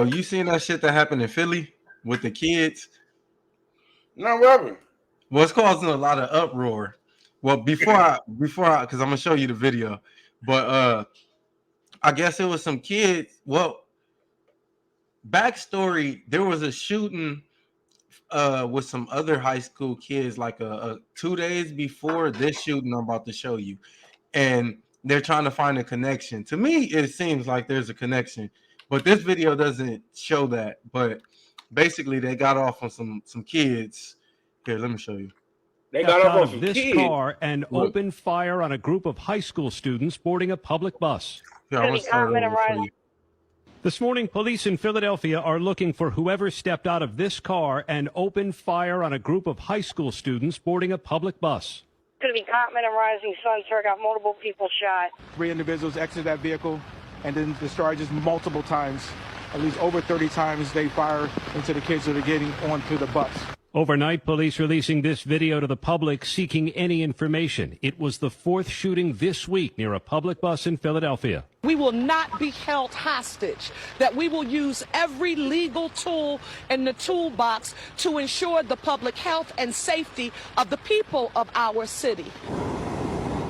Bro, you seen that shit that happened in Philly with the kids? No, Robin. Well, it's causing a lot of uproar. Well, because I'm gonna show you the video, but I guess it was some kids. Well, backstory: there was a shooting with some other high school kids like a 2 days before this shooting I'm about to show you, and they're trying to find a connection. To me, it seems like there's a connection, but this video doesn't show that. But basically, they got off on some kids. Here, let me show you. They got off Out on of some this kids. car and opened fire on a group of high school students boarding a public bus. Here, I'm gonna start over for you. This morning, police in Philadelphia are looking for whoever stepped out of this car and opened fire on a group of high school students boarding a public bus. Going to be Cottman and Rising Sun, sir. Got multiple people shot. 3 individuals exited that vehicle and then discharged just multiple times. At least over 30 times they fire into the kids that are getting onto the bus. Overnight, police releasing this video to the public seeking any information. It was the 4th shooting this week near a public bus in Philadelphia. We will not be held hostage, that we will use every legal tool in the toolbox to ensure the public health and safety of the people of our city.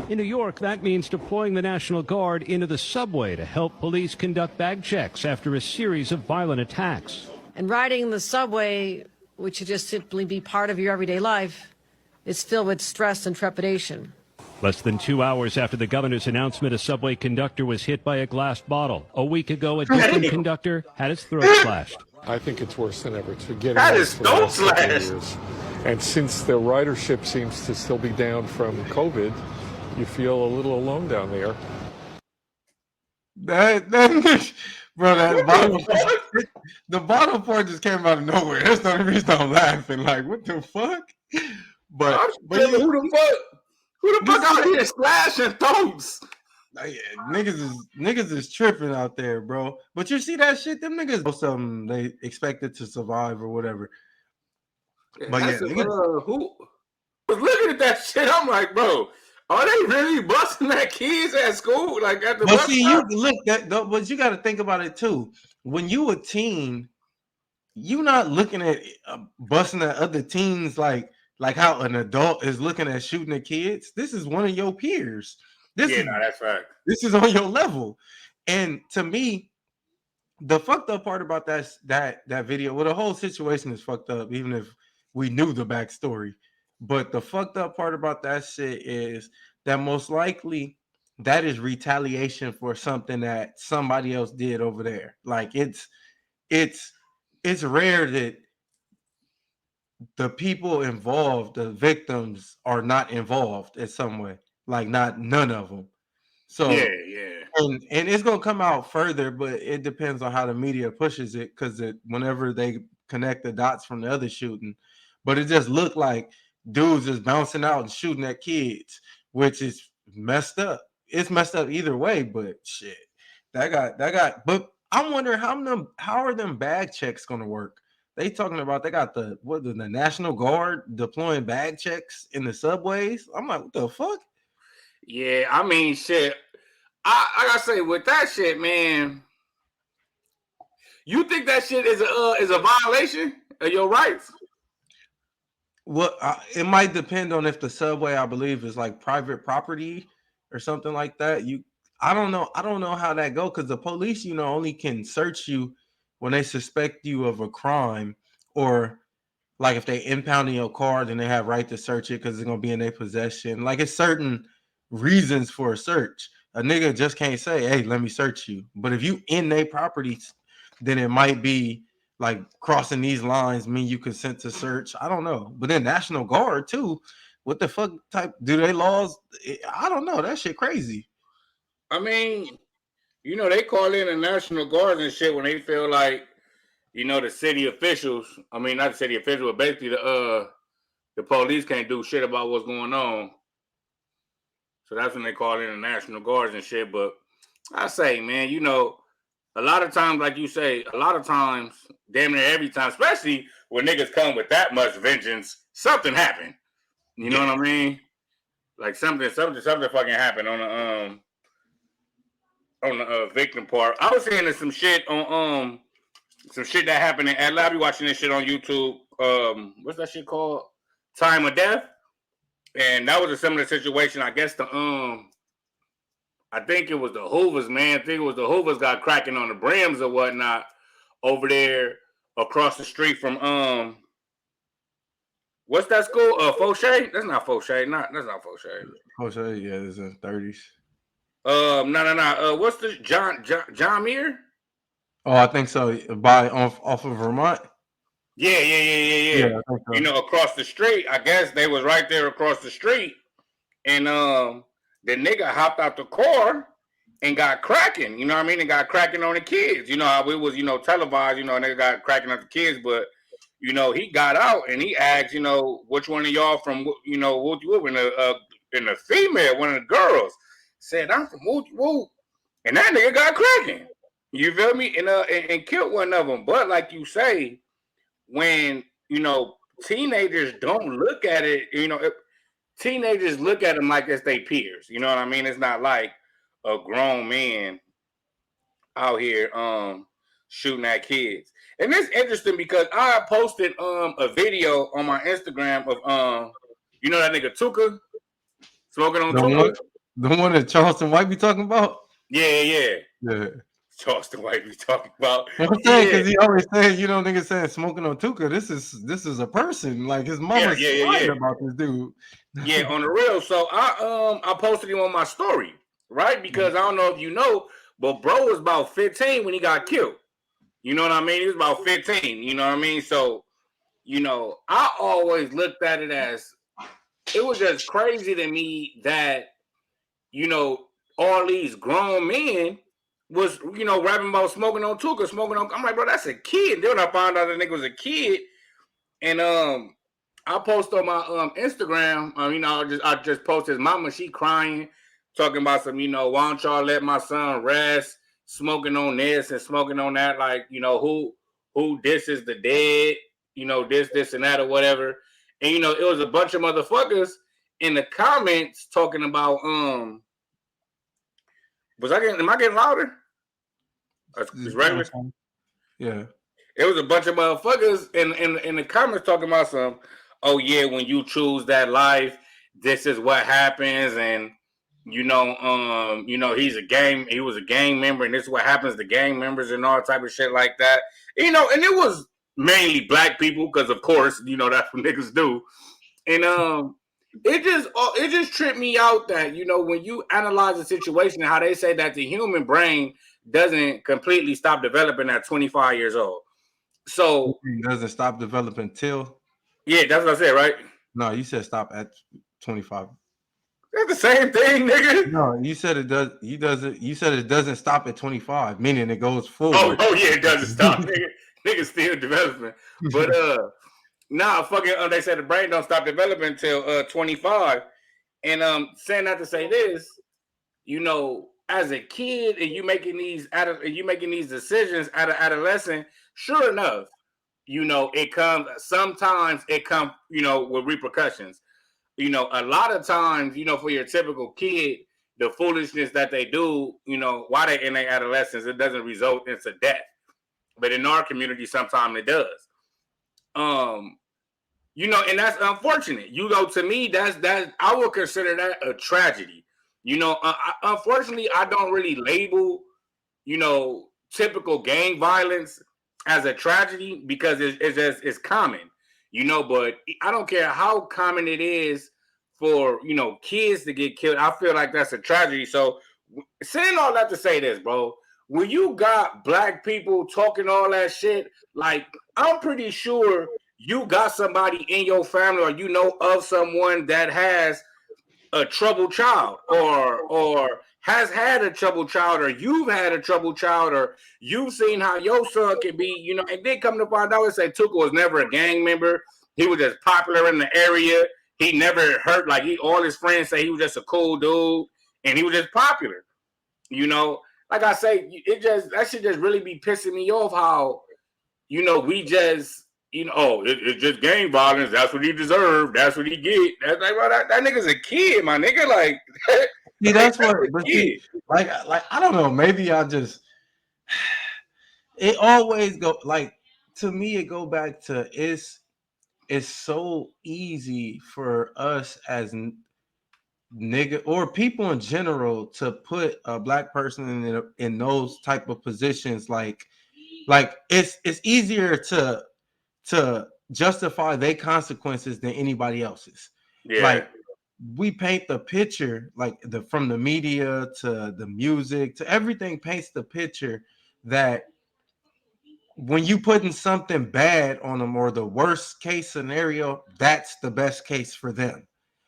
In New York, that means deploying the National Guard into the subway to help police conduct bag checks after a series of violent attacks. And riding the subway, which should just simply be part of your everyday life, is filled with stress and trepidation. Less than 2 hours after the governor's announcement, a subway conductor was hit by a glass bottle. A week ago, a different conductor had his throat slashed. I think it's worse than ever. It's getting That is throat slash. And since the ridership seems to still be down from COVID, you feel a little alone down there. Bro, the bottom part just came out of nowhere. That's the only reason I'm laughing. Like, what the fuck? But who the fuck out here slashing throats? Yeah, niggas is tripping out there, bro. But you see that shit? Them niggas, most of them, they expected to survive or whatever. But yeah, who was looking at that shit? I'm like, bro, are they really busting that kids at school? Like at the but bus see, stop? you look that, but you got to think about it too. When you a teen, you not looking at busting at other teens like how an adult is looking at shooting at kids. This is one of your peers. That's fact. This is on your level. And to me, the fucked up part about that video, well, the whole situation is fucked up, even if we knew the backstory. But the fucked up part about that shit is that most likely that is retaliation for something that somebody else did over there. Like it's rare that the people involved, the victims, are not involved in some way. Like none of them. So and it's gonna come out further, but it depends on how the media pushes it, because whenever they connect the dots from the other shooting, but it just looked like dudes just bouncing out and shooting at kids, which is messed up. It's messed up either way, but shit, that got. But I'm wondering how are them bag checks gonna work? They talking about they got the National Guard deploying bag checks in the subways. I'm like, what the fuck? Yeah, I mean, shit. I gotta say, with that shit, man, you think that shit is a violation of your rights? Well, it might depend on if the subway, I believe, is like private property or something like that. I don't know how that go, because the police, only can search you when they suspect you of a crime, or like if they impounding your car, then they have right to search it because it's gonna be in their possession. Like, it's certain reasons for a search. A nigga just can't say, "Hey, let me search you." But if you in their properties, then it might be like crossing these lines mean you consent to search. I don't know. But then National Guard too. What the fuck type do they laws? I don't know. That shit crazy. I mean, they call in the National Guard and shit when they feel like, the city officials. I mean, not the city officials, but basically the police can't do shit about what's going on. So that's when they call in the National Guards and shit. But I say, man, a lot of times, like you say, damn near every time, especially when niggas come with that much vengeance, something happened. You know what I mean? Like something fucking happened on the victim part. I was seeing some shit on some shit that happened in Atlanta. I be watching this shit on YouTube. What's that shit called? Time of Death. And that was a similar situation. I guess I think it was the Hoovers, man. I think it was the Hoovers got cracking on the brims or whatnot over there across the street from what's that school? Fauché? That's not Fauché. That's not Fauché. Fauché, yeah, it's in 30s. No. What's the John Muir? Oh, I think so. Off of Vermont. Yeah. I think so. You know, across the street. I guess they was right there across the street, and the nigga hopped out the car and got cracking. You know what I mean? And got cracking on the kids. You know how it was, televised. Nigga got cracking on the kids, but he got out and he asked, which one of y'all from, Wooty in the female, one of the girls said, I'm from Wooty Woo, and that nigga got cracking. You feel me? And killed one of them. But like you say, when teenagers don't look at it, teenagers look at them like it's their peers. You know what I mean? It's not like a grown man out here shooting at kids. And it's interesting because I posted a video on my Instagram of that nigga Tuka smoking on Tuka. The one that Charleston White be talking about? Yeah. Charleston White be talking about. I'm saying because he always said, niggas saying smoking on Tuka. This is a person. Like his mama's lying about this dude. Yeah, on the real. So I posted him on my story, right? Because I don't know if you know, but bro was about 15 when he got killed. You know what I mean? He was about 15. You know what I mean? So, I always looked at it as it was just crazy to me that, all these grown men was, rapping about smoking on Tuka, I'm like, bro, that's a kid. Then I found out the nigga was a kid. And I post on my Instagram, I just posted his mama, she crying, talking about some, why don't y'all let my son rest, smoking on this and smoking on that, like, who disses the dead, this and that or whatever. And it was a bunch of motherfuckers in the comments talking about am I getting louder? It's regular. Yeah. It was a bunch of motherfuckers in the comments talking about some, oh yeah, when you choose that life, this is what happens, and he was a gang member, and this is what happens to gang members and all type of shit like that. And it was mainly black people, because of course, that's what niggas do. And it just tripped me out that, when you analyze the situation, how they say that the human brain doesn't completely stop developing at 25 years old. So it doesn't stop developing till? Yeah, that's what I said, right? No, you said stop at 25. That's the same thing, nigga. No, you said it does. You said it doesn't stop at 25, meaning it goes forward. Oh yeah, it doesn't stop, nigga. Nigga still developing. But they said the brain don't stop developing until 25. And saying that to say this, as a kid, and you making these decisions at an adolescent, sure enough, sometimes it comes, with repercussions. A lot of times, for your typical kid, the foolishness that they do, while they're in their adolescence, it doesn't result into death. But in our community, sometimes it does. And that's unfortunate. To me, that I would consider that a tragedy. Unfortunately, I don't really label, typical gang violence as a tragedy, because it's common, but I don't care how common it is for, kids to get killed. I feel like that's a tragedy. So saying all that to say this, bro, when you got black people talking all that shit, like, I'm pretty sure you got somebody in your family, or of someone that has a troubled child, or has had a troubled child, or you've had a troubled child, or you've seen how your son can be, and then come to find out, say Tuka was never a gang member. He was just popular in the area. He never hurt, all his friends say he was just a cool dude, and he was just popular. Like I say, that should just really be pissing me off how, we just, it's just gang violence. That's what he deserved. That's what he get. That's like, bro, that nigga's a kid, my nigga. Like, see, that's what. But see, like, I don't know. Maybe I just. it always go like to me. It go back to it's so easy for us as nigga or people in general to put a black person in those type of positions. Like it's easier to justify their consequences than anybody else's. Yeah. Like we paint the picture, like from the media to the music to everything paints the picture that when you putting something bad on them or the worst case scenario, that's the best case for them.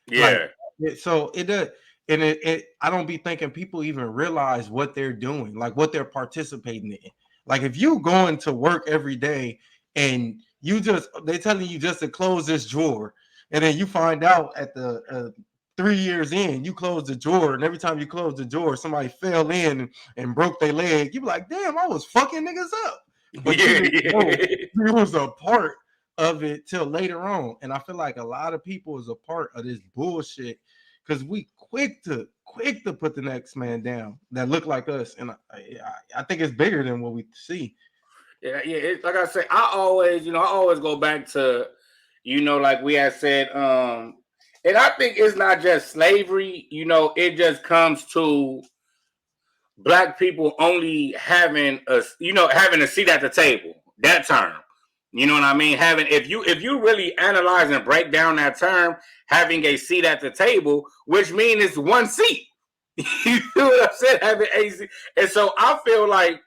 Like Yeah. so it does, and it I don't be thinking people even realize what they're doing, like what they're participating in. Like if you going to work every day and you just they telling you just to close this drawer, and then you find out at the 3 years in you close the drawer, and every time you close the drawer, somebody fell in and broke their leg. You be like, damn, I was fucking niggas up, but you Yeah. didn't know it was a part of it till later on. And I feel like a lot of people is a part of this bullshit because we quick to put the next man down that look like us. And I think it's bigger than what we see. Yeah, yeah. Like I say, I always go back to, like we had said, and I think it's not just slavery. It just comes to black people only having a seat at the table. That term, you know what I mean? If you really analyze and break down that term, having a seat at the table, which means it's one seat. You know what I'm saying? Having a seat, and so I feel like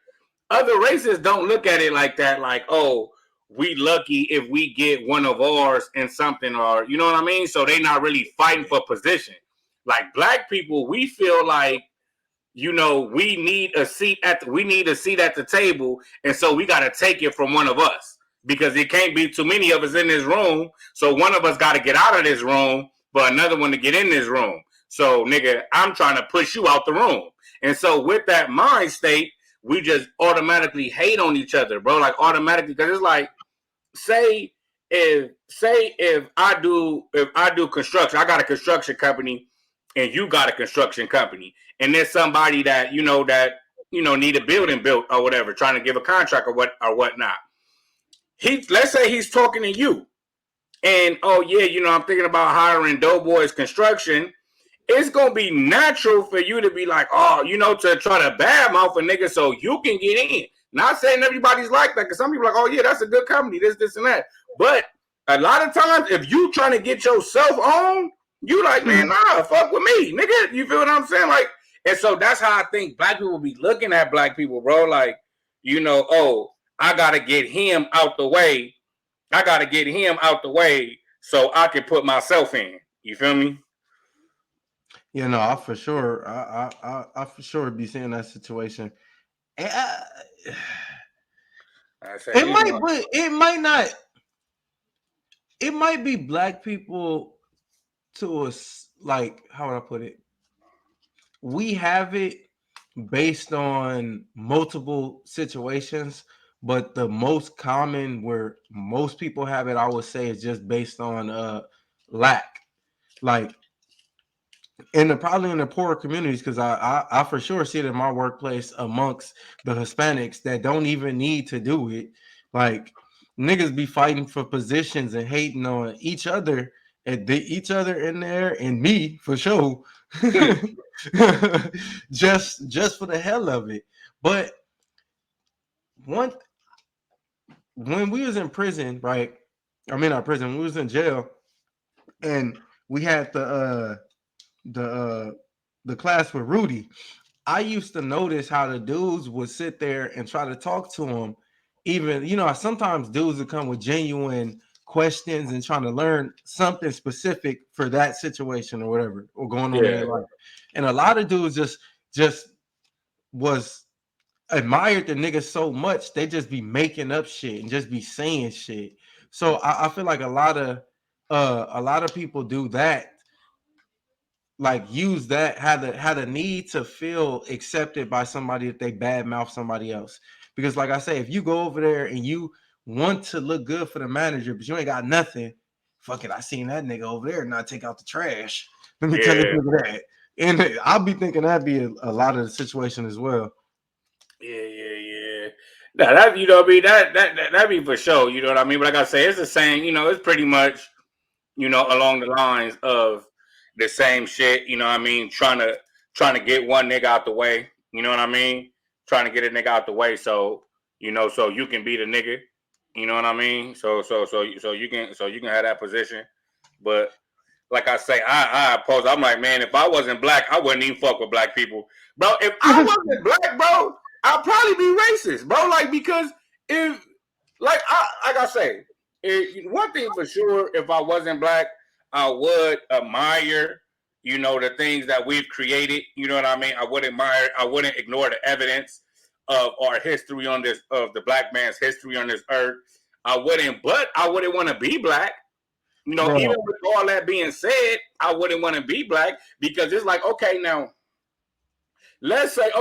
other races don't look at it like that, like, oh, we lucky if we get one of ours in something, or you know what I mean? So they not really fighting for position. Like black people, we feel like, we need a seat at the table, and so we gotta take it from one of us. Because it can't be too many of us in this room. So one of us gotta get out of this room for another one to get in this room. So nigga, I'm trying to push you out the room. And so with that mind state, we just automatically hate on each other, bro. Like automatically, because it's like, say if I do construction, I got a construction company, and you got a construction company, and there's somebody that need a building built or whatever, trying to give a contract or whatnot. Let's say he's talking to you, and oh yeah, I'm thinking about hiring Doughboys Construction. It's gonna be natural for you to be like, oh, to try to badmouth a nigga so you can get in. Not saying everybody's like that, because some people are like, oh yeah, that's a good company, this and that. But a lot of times, if you trying to get yourself on, you like, man, nah, fuck with me, nigga. You feel what I'm saying? Like, and so that's how I think black people be looking at black people, bro. Like, oh, I gotta get him out the way. I gotta get him out the way so I can put myself in. You feel me? I for sure, I for sure be seeing that situation. And it might not. It might be black people to us. Like, how would I put it? We have it based on multiple situations, but the most common where most people have it, I would say, is just based on lack. Like probably in the poorer communities, because I for sure see it in my workplace amongst the Hispanics that don't even need to do it. Like niggas be fighting for positions and hating on each other, and each other in there, and me for sure. just for the hell of it. But when we was in prison, right? I mean, not prison. We was in jail, and we had the class with Rudy. I used to notice how the dudes would sit there and try to talk to him. Even, sometimes dudes would come with genuine questions and trying to learn something specific for that situation or whatever, or going on in their life. And a lot of dudes just was admired the niggas so much, they just be making up shit and just be saying shit. So I feel like a lot of people do that, like use that, had a need to feel accepted by somebody if they badmouth somebody else. Because like I say, if you go over there and you want to look good for the manager, but you ain't got nothing, fuck it, I seen that nigga over there not take out the trash. Let me tell you that. And I'll be thinking that'd be a lot of the situation as well. Yeah. Yeah, that, you know what I mean, that be for sure, you know what I mean? But like I say, it's the same, you know, it's pretty much, you know, along the lines of the same shit, you know what I mean? Trying to get one nigga out the way, you know what I mean? Trying to get a nigga out the way so, you know, so you can be the nigga, you know what I mean? So you can have that position. But like I say, I oppose. I'm like, man, if I wasn't black, I wouldn't even fuck with black people, bro. If I wasn't black, bro, I'd probably be racist, bro. Like, because if, like I say, one thing for sure, if I wasn't black, I would admire, you know, the things that we've created. You know what I mean? I would admire. I wouldn't ignore the evidence of our history on this, of the black man's history on this earth. I wouldn't, but I wouldn't want to be black. You know, Bro. even with all that being said, I wouldn't want to be black because it's like, okay, now, let's say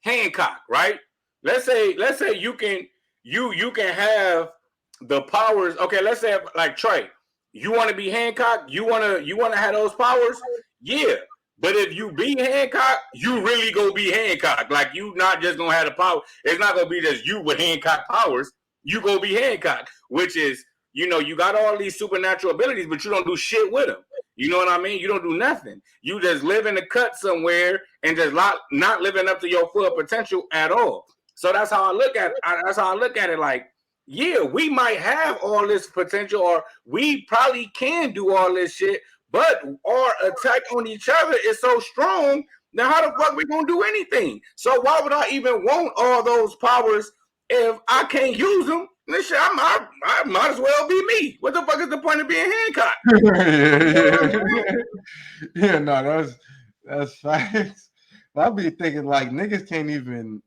Hancock, right? Let's say you can have the powers. Okay, let's say like Trey, you want to be Hancock, you want to have those powers, yeah. But if you be Hancock, you really gonna be Hancock. Like, you not just gonna have the power. It's not gonna be just you with Hancock powers. You gonna be Hancock, which is, you know, you got all these supernatural abilities, but you don't do shit with them. You know what I mean? You don't do nothing. You just live in the cut somewhere and just not living up to your full potential at all. So that's how I look at it. That's how I look at it. Like, yeah, we might have all this potential, or we probably can do all this shit, but our attack on each other is so strong. Now, how the fuck we gonna do anything? So why would I even want all those powers if I can't use them? This shit, I might as well be me. What the fuck is the point of being Hancock? Yeah, no, that's facts. I be thinking like niggas can't even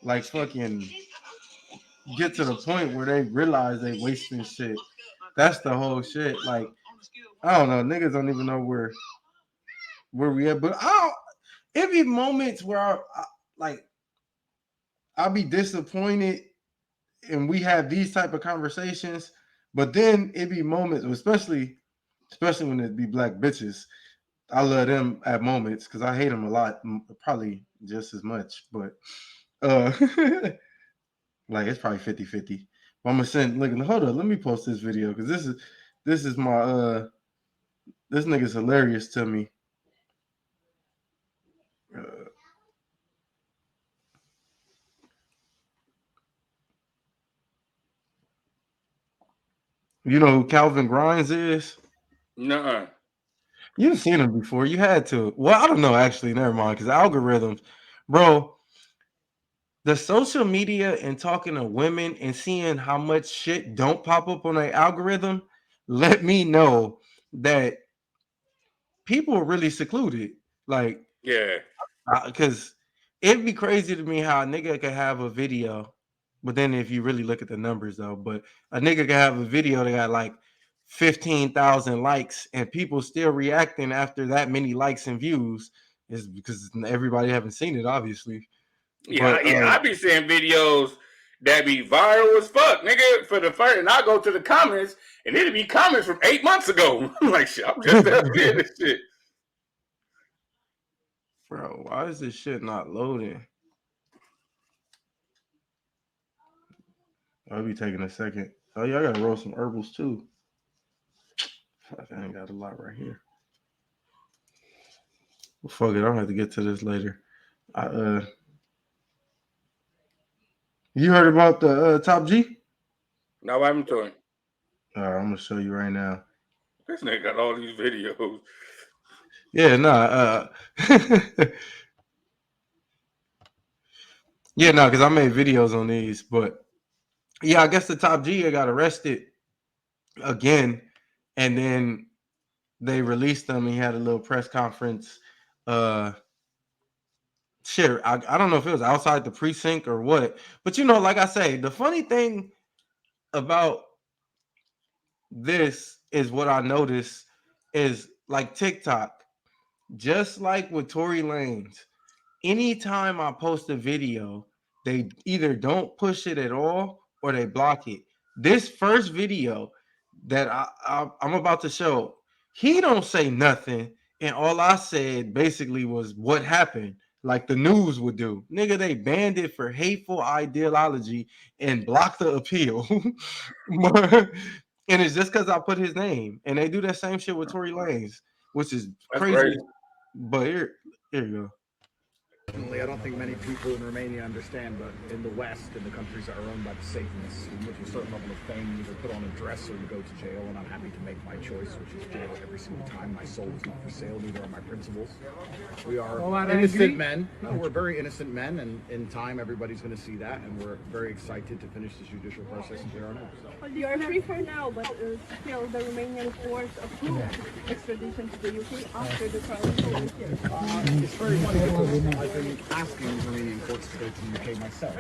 like fucking get to the point where they realize they wasting shit. That's the whole shit. Like, I don't know, niggas don't even know where we at. But it be moments where I'll be disappointed and we have these type of conversations, but then it be moments, especially when it be black bitches. I love them at moments because I hate them a lot, probably just as much, but like it's probably 50-50. But I'm gonna hold on, let me post this video because this is my this nigga's hilarious to me. You know who Calvin Grimes is? Nuh-uh. You've seen him before. You had to. Well, I don't know, actually. Never mind, because algorithms, bro, the social media and talking to women and seeing how much shit don't pop up on their algorithm let me know that people are really secluded. Like, Yeah. because it'd be crazy to me how a nigga could have a video, but then if you really look at the numbers though, but a nigga could have a video that got like 15,000 likes and people still reacting after that many likes and views is because everybody haven't seen it, obviously. Yeah, But I be seeing videos that be viral as fuck, nigga, for the first, and I go to the comments, and it'll be comments from 8 months ago. I'm like, shit, I'm just seeing this shit. bro, why is this shit not loading? I'll be taking a second. Oh yeah, I gotta roll some herbals too. Fuck, I ain't got a lot right here. Well, fuck it, I'll have to get to this later. You heard about the Top G? Now what happened to him? All right, I'm gonna show you right now. This nigga got all these videos. Yeah, nah. Yeah, no, because I made videos on these, but yeah, I guess the Top G got arrested again, and then they released him. He had a little press conference. Shit, I don't know if it was outside the precinct or what, but you know, like I say, the funny thing about this is what I noticed is like TikTok, just like with Tory Lanez, anytime I post a video, they either don't push it at all or they block it. This first video that I'm about to show, he don't say nothing, and all I said basically was what happened. like the news would do. Nigga, they banned it for hateful ideology and blocked the appeal. And it's just because I put his name. And they do that same shit with Tory Lanez, which is That's crazy. crazy. But here you go. I don't think many people in Romania understand, but in the West, in the countries that are owned by the Satanists, you get to a certain level of fame, you either put on a dress or you go to jail, and I'm happy to make my choice, which is jail every single time. My soul is not for sale, neither are my principles. We are innocent men. No, we're very innocent men, and in time, everybody's going to see that, and we're very excited to finish this judicial process and clear our names. Well, you are free for now, but still the Romanian courts approved extradition to the UK after the trial is over here. It's very funny because I've been asking Romanian courts to go to the UK myself.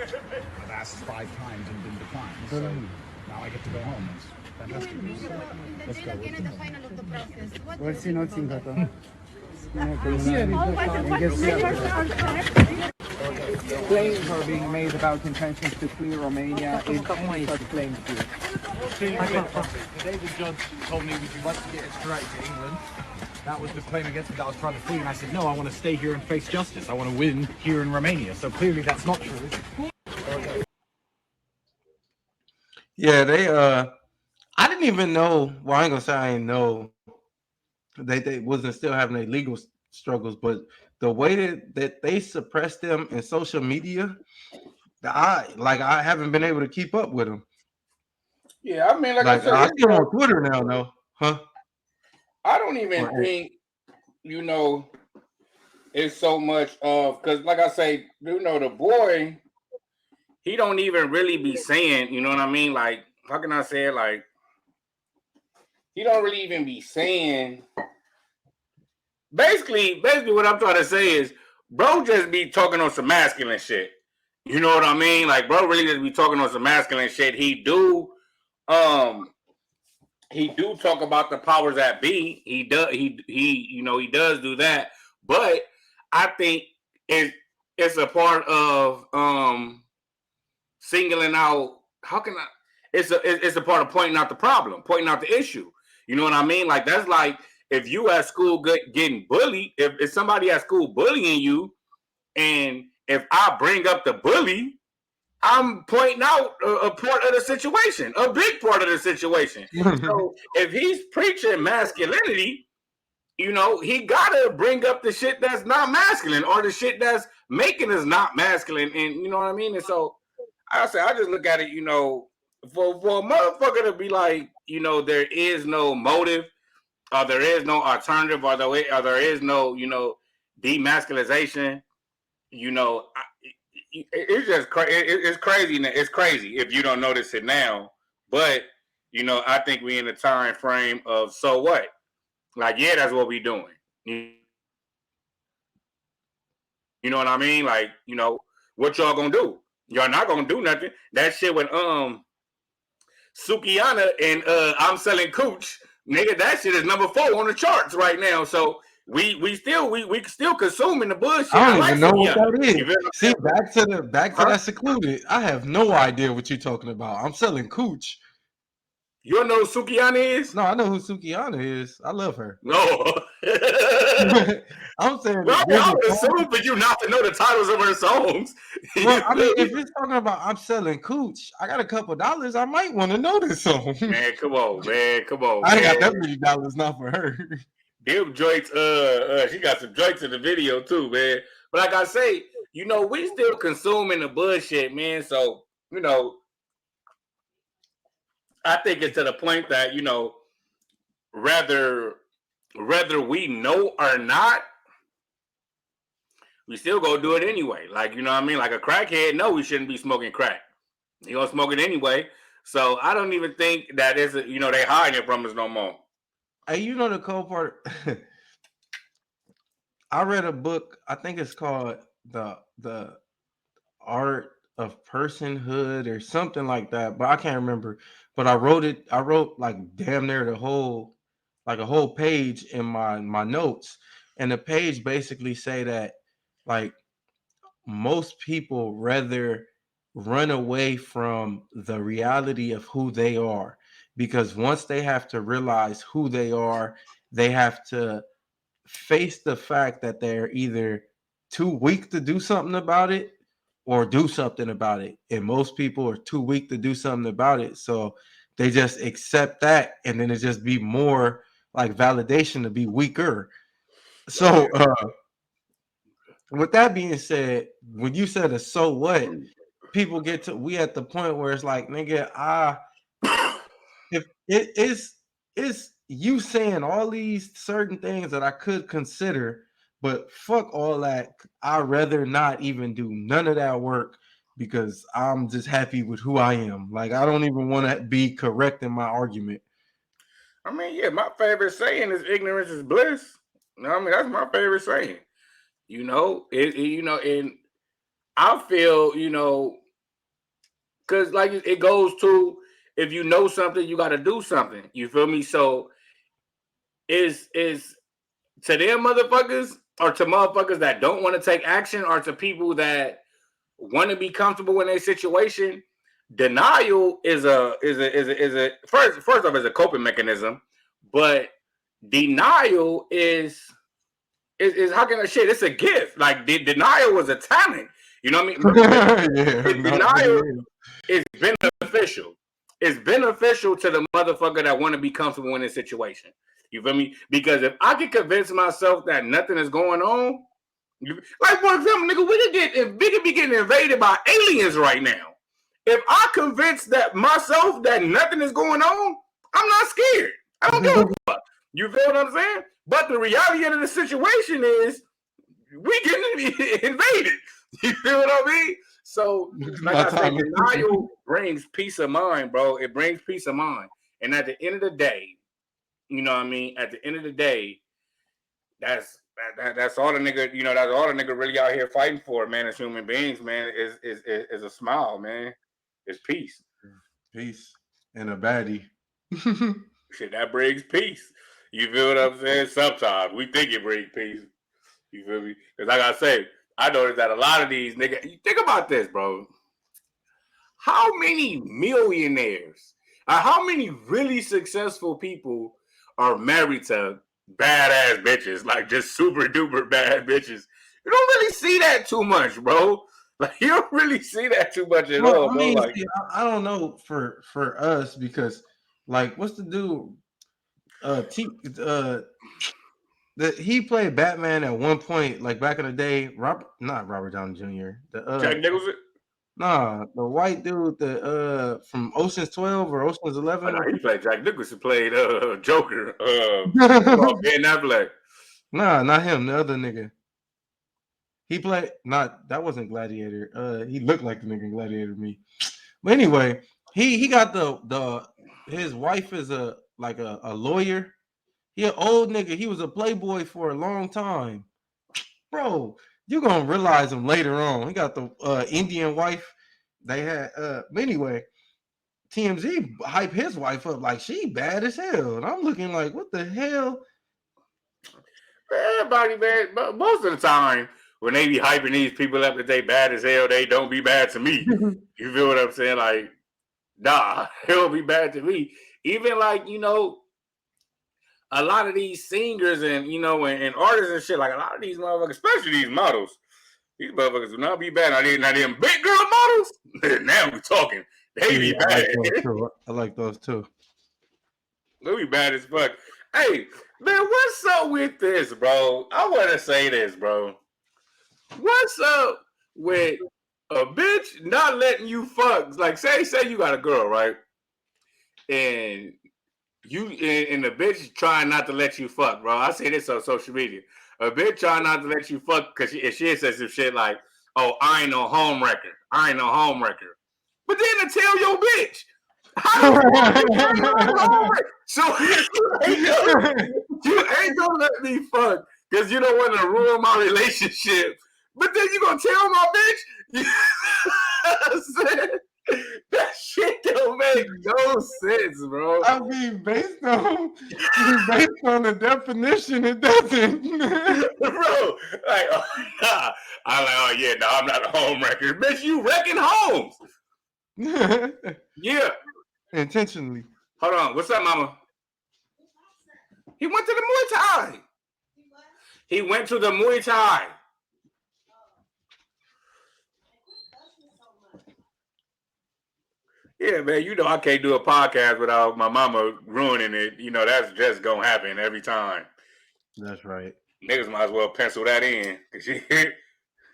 I've asked 5 times and been declined. So now I get to go home. It's fantastic. Let's go. We'll see nothing better. Claims are being made about intentions to flee Romania. Is any such claims true? Today the judge told me, would you like to get extradited to England? That was the claim against me that I was trying to flee, and I said, no, I want to stay here and face justice. I want to win here in Romania. So clearly that's not true, is it? Yeah, they I didn't even know. Well, I ain't gonna say I didn't know they wasn't still having their legal struggles, but the way that they suppress them in social media, I haven't been able to keep up with them. Yeah, I mean, like I said, I see them on Twitter now, though. Huh? I don't even think, it's so much of, because like I say, the boy, he don't even really be saying, you know what I mean? Like, how can I say it? Like, he don't really even be saying. Basically what I'm trying to say is, bro just be talking on some masculine shit. You know what I mean? Like, bro really just be talking on some masculine shit. He do talk about the powers that be. He does do that. But I think it's a part of singling out. It's a part of pointing out the problem, pointing out the issue. You know what I mean? Like, that's like if you at school getting bullied, if somebody at school bullying you, and if I bring up the bully, I'm pointing out a part of the situation, a big part of the situation. So if he's preaching masculinity, he gotta bring up the shit that's not masculine, or the shit that's making us not masculine. And you know what I mean? And so I just look at it, for a motherfucker to be like, there is no motive, or there is no alternative, or there is no, demasculization. It's just crazy. It's crazy. It's crazy if you don't notice it now. But I think we in a time frame of, so what? Like, yeah, that's what we doing. You know what I mean? Like, what y'all gonna do? Y'all not gonna do nothing. That shit with Sukiana and I'm selling cooch, nigga. That shit is number 4 on the charts right now. So we still consuming the bullshit. I don't even know what that is. See, back to that secluded. I have no idea what you're talking about. I'm selling cooch. You don't know who Sukiana is? No, I know who Sukiana is. I love her. No. I'm saying, well, I would assume for you not to know the titles of her songs. Well, I mean, if it's talking about I'm selling cooch, I got a couple dollars. I might want to know this song. Man, come on, man. I ain't got that many dollars not for her. Them joints, she got some joints in the video too, man. But like I say, we still consuming the bullshit, man. So, I think it's to the point that, whether we know or not, we still go do it anyway. Like, you know what I mean? Like a crackhead, no, we shouldn't be smoking crack. He gonna smoke it anyway. So I don't even think that is, they hiding it from us no more. Hey, the cool part? I read a book. I think it's called the Art of Personhood or something like that, but I can't remember. But I wrote like damn near a whole page in my notes, and the page basically say that like most people rather run away from the reality of who they are, because once they have to realize who they are, they have to face the fact that they're either too weak to do something about it or do something about it. And most people are too weak to do something about it. So they just accept that, and then it just be more like validation to be weaker. So with that being said, when you said a so what, people get to we at the point where it's like, nigga, if it is you saying all these certain things that I could consider, but fuck all that. I'd rather not even do none of that work because I'm just happy with who I am. Like I don't even want to be correct in my argument. I mean, yeah, my favorite saying is ignorance is bliss. You know what I mean? That's my favorite saying. You know, and I feel, because like it goes to, if you know something, you got to do something. You feel me? So is to them motherfuckers, or to motherfuckers that don't want to take action, or to people that want to be comfortable in their situation, denial is a first off is a coping mechanism, but denial is how can I shit? It's a gift. Like denial was a talent. You know what I mean? Denial is beneficial. It's beneficial to the motherfucker that want to be comfortable in this situation. You feel me? Because if I can convince myself that nothing is going on, like for example, nigga, we could be getting invaded by aliens right now. If I convince that myself that nothing is going on, I'm not scared. I don't give a fuck. You feel what I'm saying? But the reality of the situation is we getting invaded. You feel what I mean? So, like I said, denial brings peace of mind, bro. It brings peace of mind. And at the end of the day, you know what I mean? At the end of the day, that's all the nigga, that's all the nigga really out here fighting for, man, as human beings, man, is a smile, man. It's peace. Peace. And a baddie. Shit, that brings peace. You feel what I'm saying? Sometimes we think it brings peace. You feel me? Because like I say, I noticed that a lot of these niggas, you think about this, bro. How many millionaires, how many really successful people are married to badass bitches, like just super duper bad bitches? You don't really see that too much, bro. Like you don't really see that too much at all, bro. Like, I don't know for us because, like, what's the dude? He played Batman at one point, like back in the day. Not Robert Downey Jr. Jack Nicholson. Nah, the white dude, from Ocean's 12 or Ocean's 11. He played Jack Nicholson. Played Joker. Ben Affleck. Nah, not him. The other nigga. He played. That wasn't Gladiator. He looked like the nigga Gladiator to me. But anyway, he got his wife is a lawyer. He an old nigga. He was a playboy for a long time. Bro, you're gonna realize him later on. He got the Indian wife. They had but anyway, TMZ hype his wife up like she bad as hell. And I'm looking like, what the hell? Everybody bad, but most of the time when they be hyping these people up that they bad as hell, they don't be bad to me. You feel what I'm saying? Like, nah, they don't be bad to me. Even like, a lot of these singers and and artists and shit, like a lot of these motherfuckers, especially these models, these motherfuckers do not be bad. Now them big girl models, now we talking. They be bad. I like those too. They be bad as fuck. Hey, man, what's up with this, bro? I want to say this, bro. What's up with a bitch not letting you fuck? Like, say you got a girl, right? And the bitch trying not to let you fuck, bro. I say this on social media. A bitch trying not to let you fuck because she says some shit like, "Oh, I ain't no home wrecker. I ain't no home wrecker." But then to tell your bitch, how the so you ain't gonna let me fuck because you don't want to ruin my relationship. But then you gonna tell my bitch? That shit don't make no sense, bro. I mean, based on the definition, it doesn't. Bro, like, I'm like, oh yeah, no, I'm not a home wrecker. Bitch, you wrecking homes. Yeah. Intentionally. Hold on. What's up, mama? He went to the Muay Thai. He went to the Muay Thai. Yeah, man. You know I can't do a podcast without my mama ruining it. You know that's just gonna happen every time. That's right. Niggas might as well pencil that in.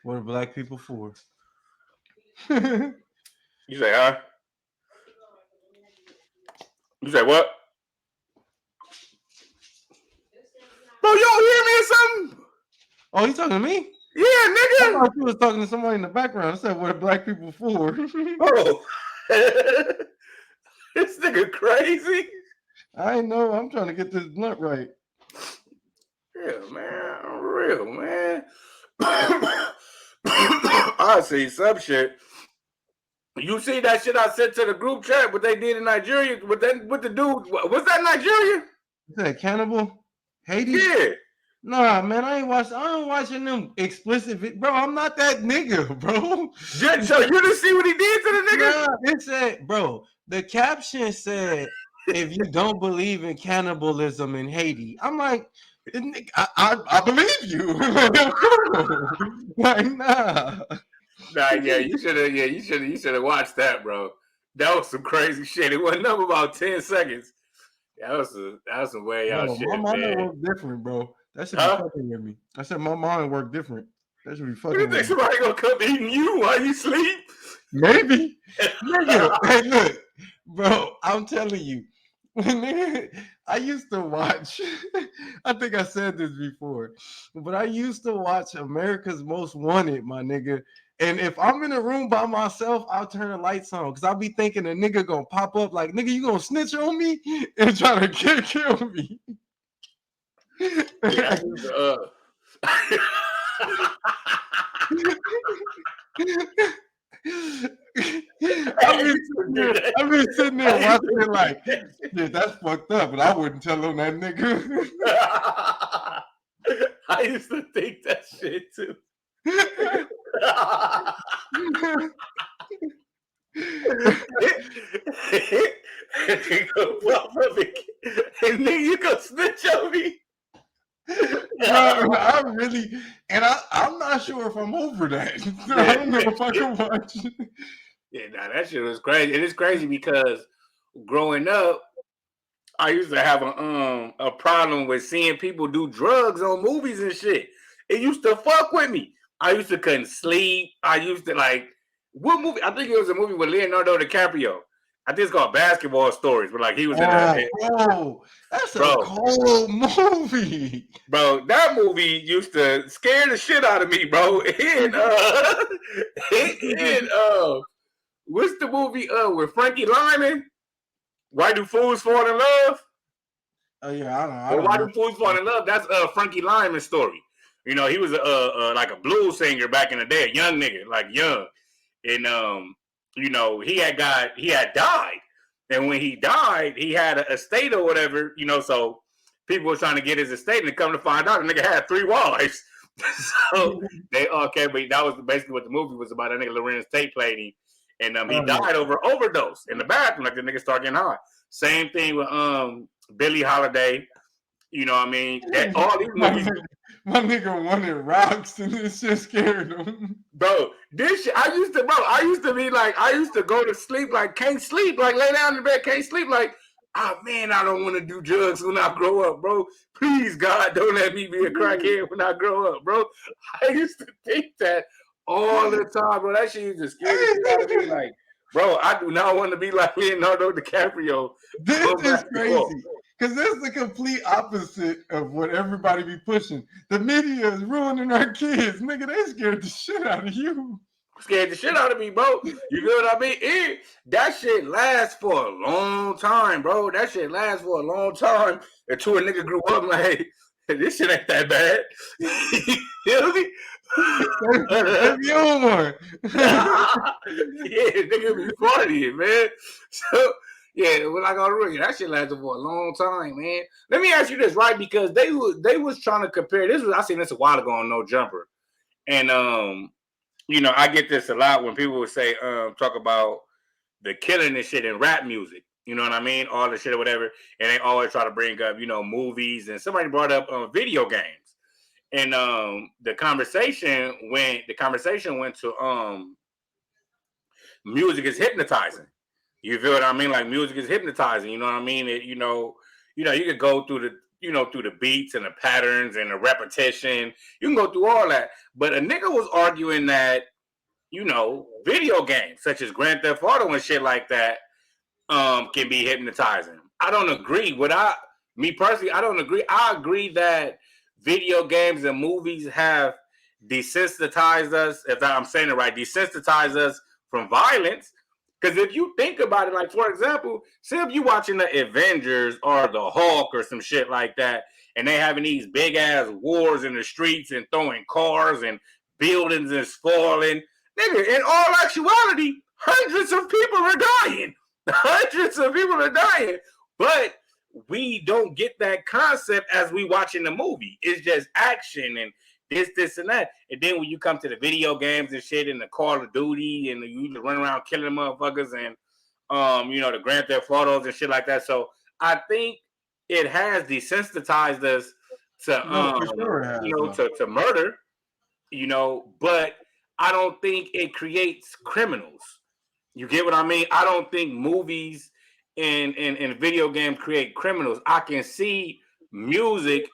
What are black people for? You say, huh? You say what? Bro, you don't hear me or something? Oh, you talking to me? Yeah, nigga. I thought you was talking to somebody in the background. I said, what are black people for? Oh. This nigga crazy. I know. I'm trying to get this blunt right. Yeah, man. Real, man. I see some shit. You see that shit I sent to the group chat? What they did in Nigeria? With the dude? Was that Nigeria? Is that cannibal? Haiti? Yeah. Nah, man, I ain't watching them explicit bro. I'm not that nigga, bro. So you didn't see what he did to the nigga? Nah, it said, bro, the caption said, if you don't believe in cannibalism in Haiti, I'm like, I believe you. Like, nah. Nah, yeah, you should have watched that, bro. That was some crazy shit. It wasn't up about 10 seconds. That was some way out shit. My mind man. work different, bro. That should be fucking with me. I said my mind work different. That should be fucking You think somebody gonna come eating you while you sleep? Maybe. Nigga, hey, look, bro, I'm telling you. I used to watch, I think I said this before, but I used to watch America's Most Wanted, my nigga. And if I'm in a room by myself, I'll turn the lights on because I'll be thinking a nigga gonna pop up like, nigga, you gonna snitch on me and try to kill me. Yeah, I've been sitting there watching it like, yeah, that's fucked up, but I wouldn't tell on that nigga. I used to think that shit too. And then you go snitch on me. I really, and I'm not sure if I'm over that. I don't know if I can watch. Yeah, nah, that shit was crazy. It is crazy because growing up, I used to have a problem with seeing people do drugs on movies and shit. It used to fuck with me. I used to couldn't sleep. I used to like, what movie? I think it was a movie with Leonardo DiCaprio. I think it's called Basketball Stories, but like he was in a that's a cold movie. Bro, that movie used to scare the shit out of me, bro. And what's the movie with Frankie Lyman? Why Do Fools Fall in Love? Oh yeah, I don't Why know. Do Fools Fall in Love? That's Frankie Lyman's story. You know, he was like a blues singer back in the day, a young nigga, like young. And you know, he had died. And when he died, he had an estate or whatever, you know, so people were trying to get his estate, and come to find out the nigga had 3 wives. So they okay, but that was basically what the movie was about. That nigga Lorenz Tate played him, and he died over overdose in the bathroom, like the nigga started getting high. Same thing with Billie Holiday. You know what I mean? All these movies. My nigga wanted rocks and this shit scared him. Bro, this shit, I used to be like, I used to go to sleep, like, can't sleep, like, lay down in bed, can't sleep, like, oh, man, I don't want to do drugs when I grow up, bro. Please, God, don't let me be a crackhead when I grow up, bro. I used to think that all the time, bro. That shit used to scare the shit out of me, like, bro, I do not want to be like Leonardo DiCaprio. This is crazy. Because that's the complete opposite of what everybody be pushing. The media is ruining our kids. Nigga, they scared the shit out of you. Scared the shit out of me, bro. You know what I mean? That shit lasts for a long time, bro. That shit lasts for a long time until a nigga grew up like, hey, this shit ain't that bad. You feel me? That's your one. Yeah, nigga be partying, man. So, yeah, well, like already, that shit lasted for a long time, man. Let me ask you this, right? Because they was trying to compare. I seen this a while ago on No Jumper, and you know, I get this a lot when people would say, talk about the killing and shit in rap music. You know what I mean? All the shit or whatever, and they always try to bring up, you know, movies. And somebody brought up video games, and the conversation went to music is hypnotizing. You feel what I mean? Like music is hypnotizing. You know what I mean? You could go through the beats and the patterns and the repetition. You can go through all that. But a nigga was arguing that, video games such as Grand Theft Auto and shit like that can be hypnotizing. I don't agree. Me personally, I don't agree. I agree that video games and movies have desensitized us, if I'm saying it right, desensitized us from violence. Because if you think about it, like, for example, say if you watching the Avengers or the Hulk or some shit like that, and they having these big-ass wars in the streets and throwing cars and buildings is falling, nigga, in all actuality, hundreds of people are dying. Hundreds of people are dying. But we don't get that concept as we watching the movie. It's just action and this, and that. And then when you come to the video games and shit and the Call of Duty and you just run around killing motherfuckers and, the Grand Theft Autos and shit like that. So I think it has desensitized us to, to murder, but I don't think it creates criminals. You get what I mean? I don't think movies and video games create criminals. I can see music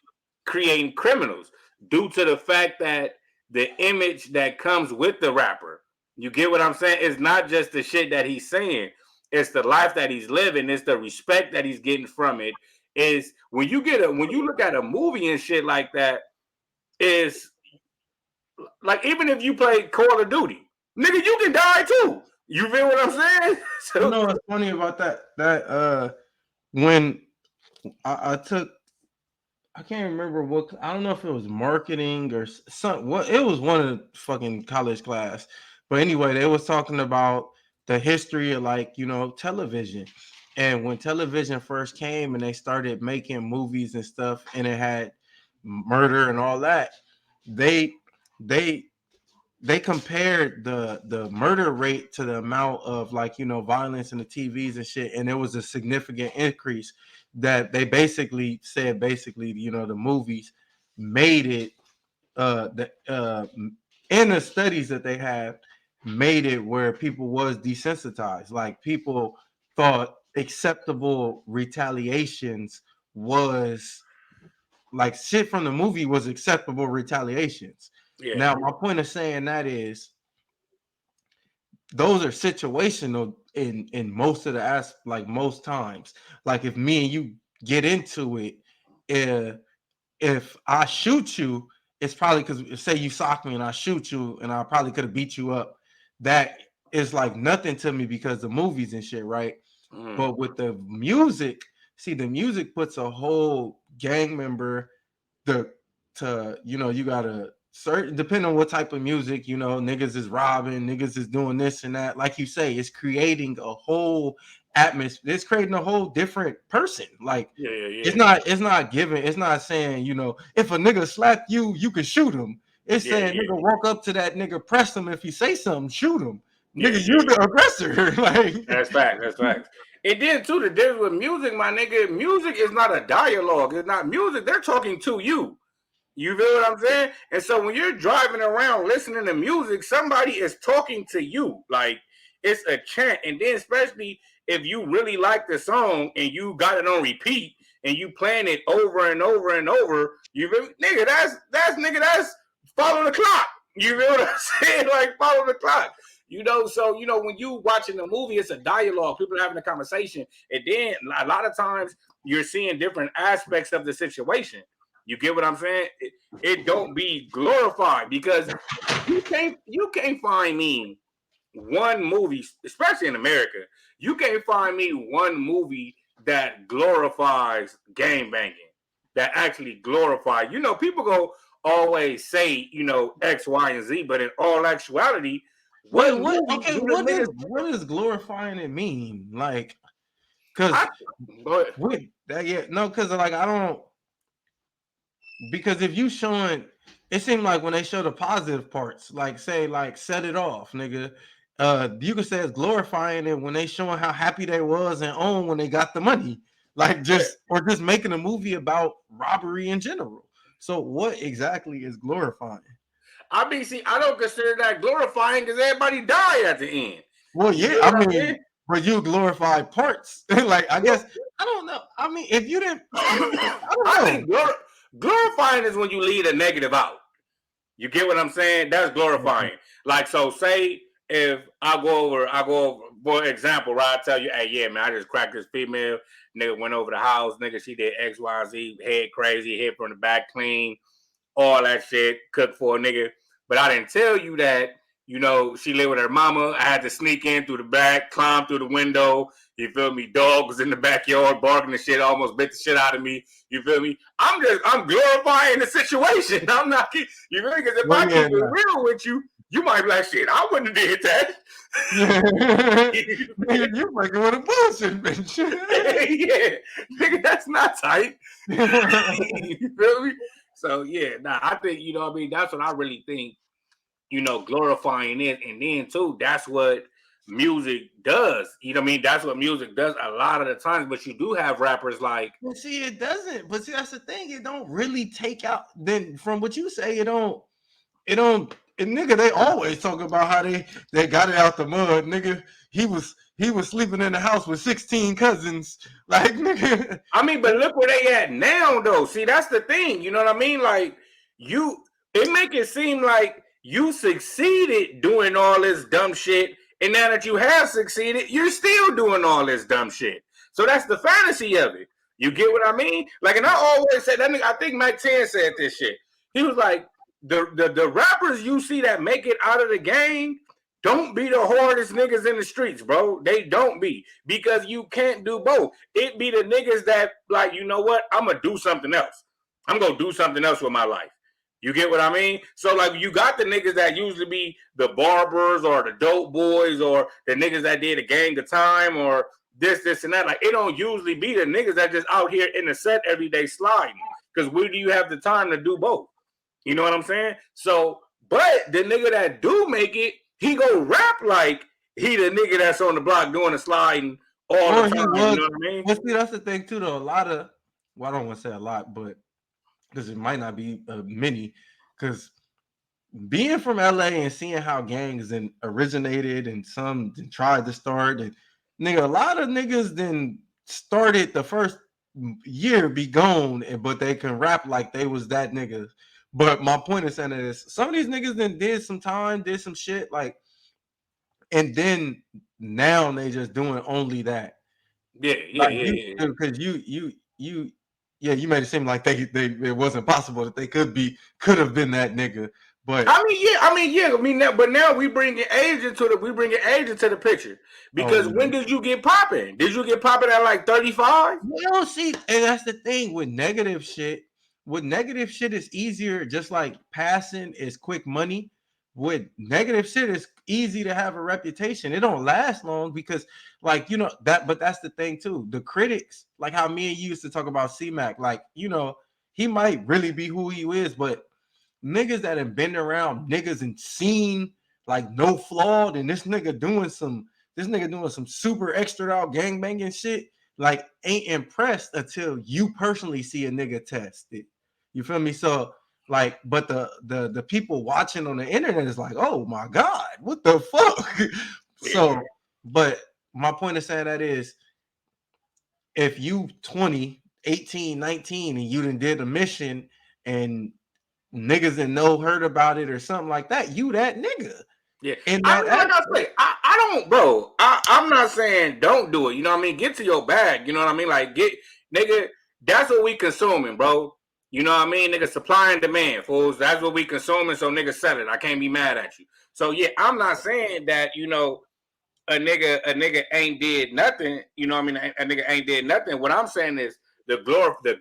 creating criminals due to the fact that the image that comes with the rapper. You get what I'm saying? It's not just the shit that he's saying. It's the life that he's living. It's the respect that he's getting from it. Is when you look at a movie and shit like that, is like, even if you play Call of Duty, nigga, you can die too. You feel what I'm saying? So, you know what's funny about that? That when I took, I can't remember what, I don't know if it was marketing or something. What it was, one of the fucking college class. But anyway, they was talking about the history of, like, television. And when television first came and they started making movies and stuff, and it had murder and all that, they compared the murder rate to the amount of, like, violence in the TVs and shit, and it was a significant increase. That they basically said, the movies made it, in the studies that they have, made it where people was desensitized. Like, people thought acceptable retaliations was, like, shit from the movie was acceptable retaliations. Yeah. Now, my point of saying that is, those are situational in most of the like most times. Like, if me and you get into it, if I shoot you, it's probably because, say you sock me and I shoot you, and I probably could have beat you up. That is like nothing to me because the movies and shit, right? But with the music, see, the music puts a whole gang member you gotta certain, depending on what type of music, niggas is robbing, niggas is doing this and that. Like you say, it's creating a whole atmosphere. It's creating a whole different person. Like, it's not saying, if a nigga slap you, you can shoot him. It's saying, nigga, walk up to that nigga, press him. If he say something, shoot him. Nigga, you the aggressor. Like, that's fact. It did too. The difference with music, my nigga, music is not a dialogue. It's not music. They're talking to you. You feel what I'm saying? And so when you're driving around listening to music, somebody is talking to you. Like, it's a chant. And then especially if you really like the song and you got it on repeat and you playing it over and over and over, you feel, nigga, that's follow the clock. You feel what I'm saying? Like, follow the clock. So, when you watching the movie, it's a dialogue. People are having a conversation. And then a lot of times you're seeing different aspects of the situation. You get what I'm saying? It don't be glorified, because you can't find me one movie, especially in America. You can't find me one movie that glorifies gang banging, that actually glorifies. People go always say, X, Y, and Z, but in all actuality, what does glorifying it mean? Like, because I don't. Because if you showing, it seemed like when they show the positive parts, like, say, like, set it off, nigga, you could say it's glorifying it when they showing how happy they was and own when they got the money, like, or just making a movie about robbery in general. So what exactly is glorifying? I don't consider that glorifying, because everybody die at the end. Well, yeah, I mean, but you glorify parts. Like I guess I don't know. I mean, if you didn't, I don't know. I think glorifying is when you leave a negative out. You get what I'm saying? That's glorifying. Like, so say if I go over, for example, right? I tell you, hey, yeah, man, I just cracked this female. Nigga went over the house. Nigga, she did X, Y, Z, head crazy, hit from the back clean, all that shit, cooked for a nigga. But I didn't tell you that, you know, she lived with her mama. I had to sneak in through the back, climb through the window. You feel me? Dog was in the backyard barking and shit, almost bit the shit out of me. You feel me? I'm glorifying the situation. I'm not, you feel me? Because if I keep it real with you, you might be like, shit, I wouldn't have did that. You're fucking with a bullshit, bitch. Yeah, nigga, that's not tight. You feel me? So yeah, I think, you know what I mean, that's what I really think, you know, glorifying it. And then too, that's what music does. You know what I mean? That's what music does a lot of the times. But you do have rappers like, well, see, it doesn't. But see, that's the thing. It don't really take out. Then from what you say, it don't. And nigga, they always talk about how they got it out the mud. Nigga, he was sleeping in the house with 16 cousins. Like, nigga. I mean, but look where they at now, though. See, that's the thing. You know what I mean? Like, it make it seem like you succeeded doing all this dumb shit, and now that you have succeeded, you're still doing all this dumb shit. So that's the fantasy of it. You get what I mean? Like, and I always said that. I think Mike 10 said this shit. He was like, the rappers you see that make it out of the game don't be the hardest niggas in the streets, bro. They don't be, because you can't do both. It be the niggas that, like, you know what? I'm gonna do something else. I'm gonna do something else with my life. You get what I mean? So, like, you got the niggas that usually be the barbers or the dope boys or the niggas that did a gang of time or this, and that. Like, it don't usually be the niggas that just out here in the set every day sliding. Because where do you have the time to do both? You know what I'm saying? So, but the nigga that do make it, he go rap like he the nigga that's on the block doing the sliding all the time. You know what I mean? Well, see, that's the thing too, though. A lot of, well, I don't want to say a lot, but because it might not be many, because being from LA and seeing how gangs originated and some tried to start, and nigga, a lot of niggas then started the first year be gone, but they can rap like they was that nigga. But my point is saying is some of these niggas then did some time, did some shit, like, and then now they just doing only that. Yeah. Because you made it seem like they it wasn't possible that they could have been that nigga. But but now we bring age into the picture. Because when did you get popping? Did you get popping at like 35? Well, see, and that's the thing with negative shit. With negative shit, it's easier, just like passing is quick money. With negative shit, it's easy to have a reputation. It don't last long because, like, you know, but that's the thing too. The critics, like how me and you used to talk about C-Mac, like, you know, he might really be who he is, but niggas that have been around niggas and seen like no flawed, and this nigga doing some super extra out gangbanging shit, like, ain't impressed until you personally see a nigga test it. You feel me? So, like, but the people watching on the internet is like, oh my God, what the fuck? So, but my point of saying that is, if you 20, 18, 19, and you done did a mission and niggas didn't heard about it or something like that, you that nigga. Yeah. And I don't, bro. I'm not saying don't do it. You know what I mean? Get to your bag. You know what I mean? Like, nigga, that's what we consuming, bro. You know what I mean? Nigga, supply and demand, fools. That's what we consuming, so nigga sell it. I can't be mad at you. So yeah, I'm not saying that, you know, a nigga ain't did nothing. You know what I mean? A nigga ain't did nothing. What I'm saying is the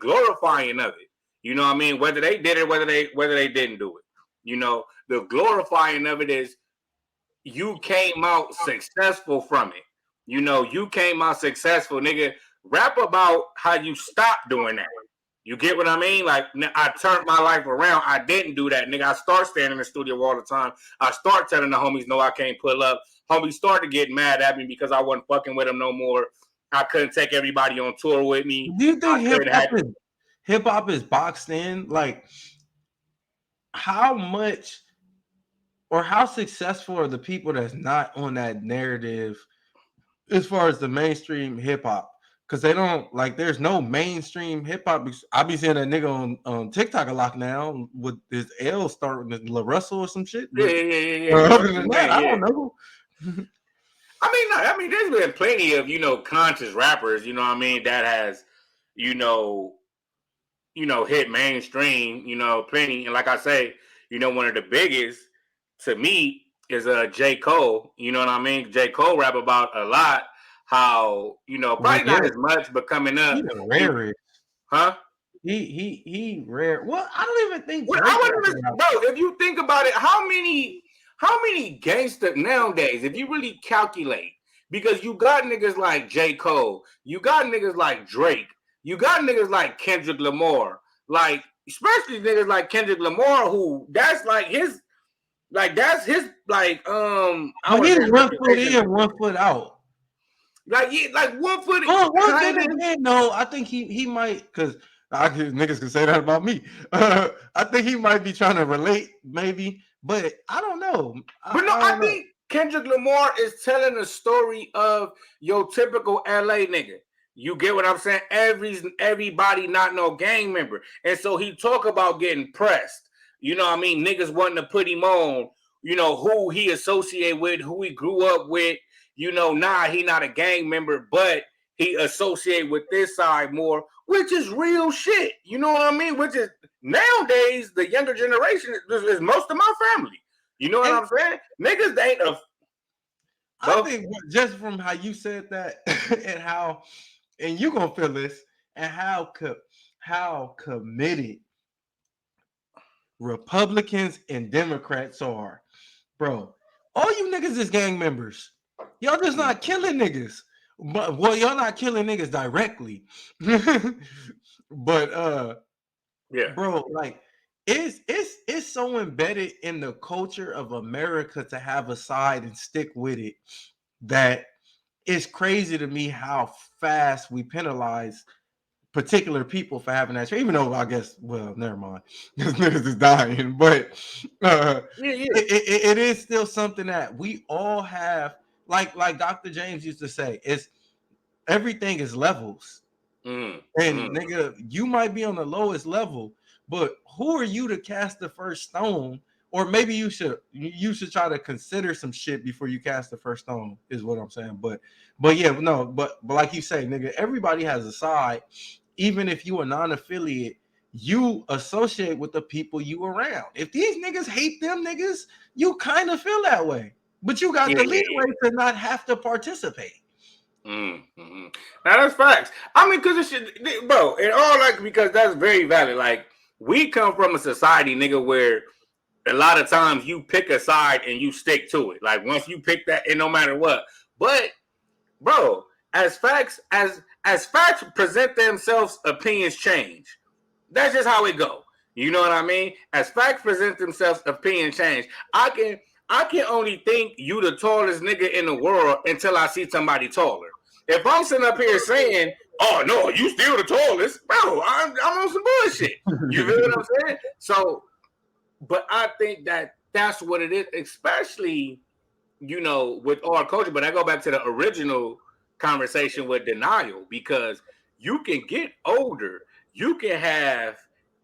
glorifying of it. You know what I mean? Whether they did it, whether they didn't do it. You know, the glorifying of it is you came out successful from it. You know, you came out successful, nigga. Rap about how you stopped doing that. You get what I mean? Like, I turned my life around. I didn't do that, nigga. I start standing in the studio all the time. I start telling the homies, no, I can't pull up. Homies started getting mad at me because I wasn't fucking with them no more. I couldn't take everybody on tour with me. Do you think hip hop is boxed in? Like, how much or how successful are the people that's not on that narrative as far as the mainstream hip hop, because they don't like. There's no mainstream hip hop. I be seeing that nigga on TikTok a lot now with his L starting with La Russell or some shit. Yeah, But yeah. other than that, I don't know. I mean, there's been plenty of conscious rappers, you know what I mean, that has, you know, hit mainstream, plenty. And like I say, one of the biggest to me is J. Cole. You know what I mean? J. Cole rap about a lot how, probably not as much, but coming up. He the rarest. Huh? He rare. Well, I don't even think Drake. Bro, if you think about it, how many gangsters nowadays, if you really calculate, because you got niggas like J. Cole, you got niggas like Drake, you got niggas like Kendrick Lamar, like especially niggas like Kendrick Lamar, who that's his like 1 foot in, 1 foot out. Like 1 foot. Oh, 1 foot in. No, I think he might, because niggas can say that about me. I think he might be trying to relate, maybe, but I don't know. I think Kendrick Lamar is telling a story of your typical LA nigga. You get what I'm saying? Everybody not no gang member. And so he talk about getting pressed. You know what I mean? Niggas wanting to put him on, who he associate with, who he grew up with. He not a gang member, but he associate with this side more, which is real shit. You know what I mean? Which is nowadays, the younger generation is most of my family. You know what I'm saying? Niggas ain't I think just from how you said that and you gonna feel this, and how committed Republicans and Democrats are, bro. All you niggas is gang members. Y'all just not killing niggas. But y'all not killing niggas directly. But yeah, bro, like it's so embedded in the culture of America to have a side and stick with it that it's crazy to me how fast we penalize particular people for having that. Even though I guess, well, never mind, because niggas is dying, but it is still something that we all have. Like Dr. James used to say, everything is levels. Nigga, you might be on the lowest level, but who are you to cast the first stone? Or maybe you should try to consider some shit before you cast the first stone, is what I'm saying. But yeah, no, but like you say, nigga, everybody has a side. Even if you are non-affiliate, you associate with the people you around. If these niggas hate them niggas, you kind of feel that way. But you got the leeway to not have to participate. Now that's facts. I mean, because this shit, bro, and all because that's very valid. Like, we come from a society, nigga, where a lot of times you pick a side and you stick to it. Like, once you pick that, and no matter what. But, bro, as facts present themselves, opinions change. That's just how it go. You know what I mean? As facts present themselves, opinions change. I can only think you the tallest nigga in the world until I see somebody taller. If I'm sitting up here saying, "Oh no, you still the tallest," bro, I'm on some bullshit. You feel what I'm saying? So, but I think that's what it is, especially with our culture. But I go back to the original conversation with denial, because you can get older, you can have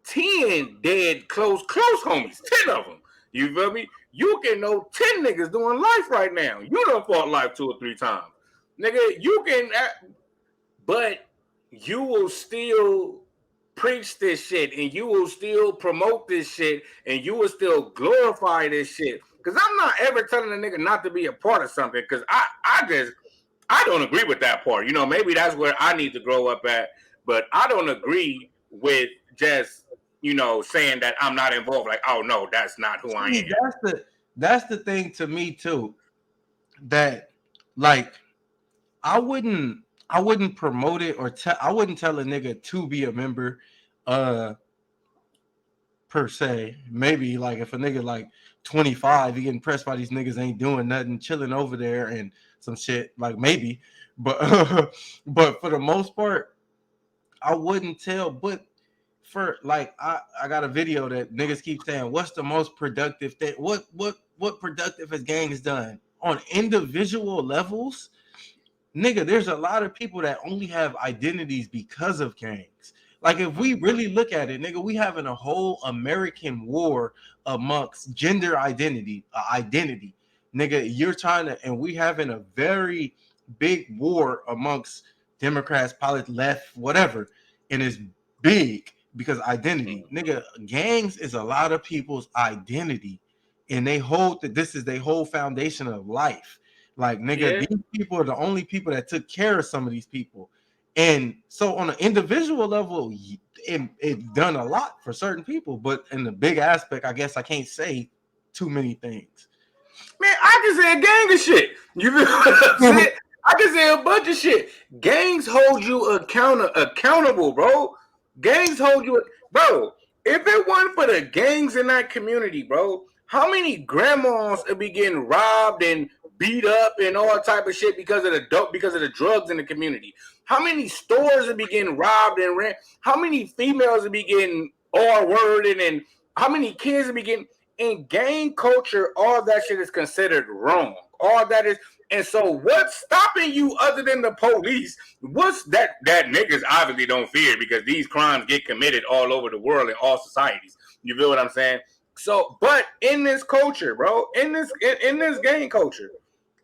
10 dead close homies, 10 of them. You feel me? You can know 10 niggas doing life right now. You done fought life 2 or 3 times. Nigga, you can, but you will still preach this shit, and you will still promote this shit, and you will still glorify this shit. Because I'm not ever telling a nigga not to be a part of something, because I don't agree with that part. Maybe that's where I need to grow up at, but I don't agree with just saying that I'm not involved. Like, oh no, that's not who I am. That's the thing to me too. That, like, I wouldn't promote it, or I wouldn't tell a nigga to be a member, per se. Maybe like if a nigga like 25, he getting pressed by these niggas, ain't doing nothing, chilling over there and some shit, like maybe, but but for the most part, I wouldn't tell. But for like, I got a video that niggas keep saying, what's the most productive thing? What productive has gangs done on individual levels? nigga, there's a lot of people that only have identities because of gangs. Like if we really look at it, nigga, we having a whole American war amongst gender identity, nigga. You're trying to, and we having a very big war amongst Democrats, politics, left, whatever, and it's big because identity, nigga. Gangs is a lot of people's identity, and they hold that this is their whole foundation of life. Like, nigga, these people are the only people that took care of some of these people. And so on an individual level, it done a lot for certain people, but in the big aspect, I guess I can't say too many things. Man, I can say a gang of shit. You feel what I'm saying? I can say a bunch of shit. Gangs hold you accountable, bro. Gangs hold you, bro. If it weren't for the gangs in that community, bro, how many grandmas would be getting robbed and beat up and all type of shit because of the drugs in the community? How many stores would be getting robbed and ran? How many females would be getting R-worded, and how many kids would be getting? In gang culture, all that shit is considered wrong. All that is, and so what's stopping you other than the police? What's that niggas obviously don't fear, because these crimes get committed all over the world in all societies. You feel what I'm saying? So, but in this culture, bro, in this gang culture,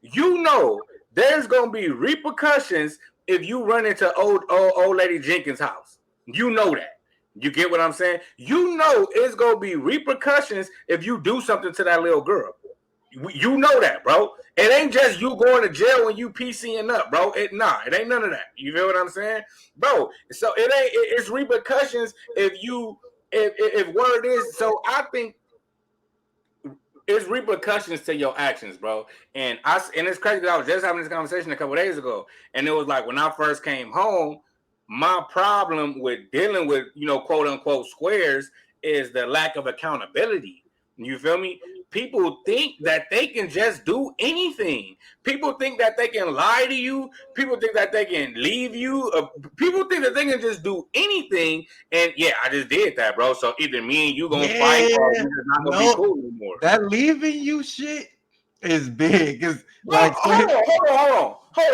you know there's gonna be repercussions if you run into old lady Jenkins' house. You know that. You get what I'm saying? You know it's gonna be repercussions if you do something to that little girl. You know that, bro. It ain't just you going to jail when you PCing up, bro. It ain't none of that. You feel what I'm saying, bro? So it's repercussions if word is. So I think it's repercussions to your actions, bro. And it's crazy because I was just having this conversation a couple days ago, and it was like when I first came home, my problem with dealing with, quote unquote squares is the lack of accountability. You feel me? People think that they can just do anything. People think that they can lie to you. People think that they can leave you. People think that they can just do anything. And yeah, I just did that, bro. So either me and you gonna fight, or you're just not gonna be cool anymore. That leaving you shit is big. It's like, hold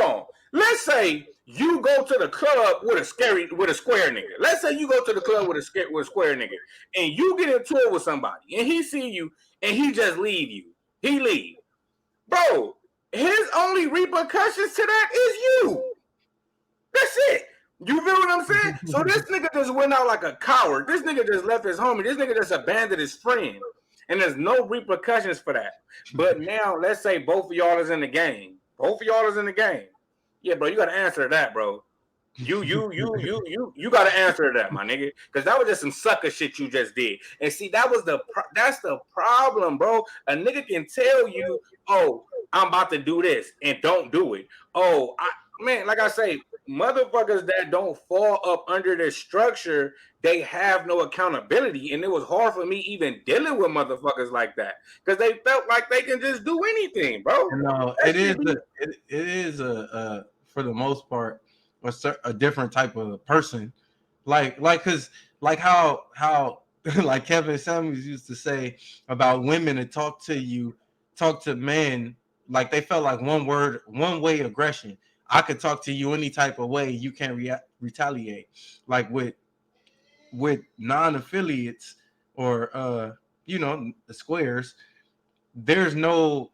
on. Let's say you go to the club with a square nigga. Let's say you go to the club with a square nigga, and you get into it with somebody, and he see you, and he just leave you. He leave, bro. His only repercussions to that is you. That's it. You feel what I'm saying? So this nigga just went out like a coward. This nigga just left his homie. This nigga just abandoned his friend, and there's no repercussions for that. But now let's say both of y'all is in the game. Yeah, bro, you gotta answer that, bro. You gotta answer that, my nigga, because that was just some sucker shit you just did. And see, that's the problem, bro. A nigga can tell you, oh, I'm about to do this, and don't do it. Oh, man, like I say, motherfuckers that don't fall up under this structure, they have no accountability. And it was hard for me even dealing with motherfuckers like that, because they felt like they can just do anything, bro. No, it is a for the most part a different type of person, like how like Kevin Samuels used to say about women that talk to men like they felt like one way aggression. I could talk to you any type of way, you can't retaliate. Like with non-affiliates or the squares, there's no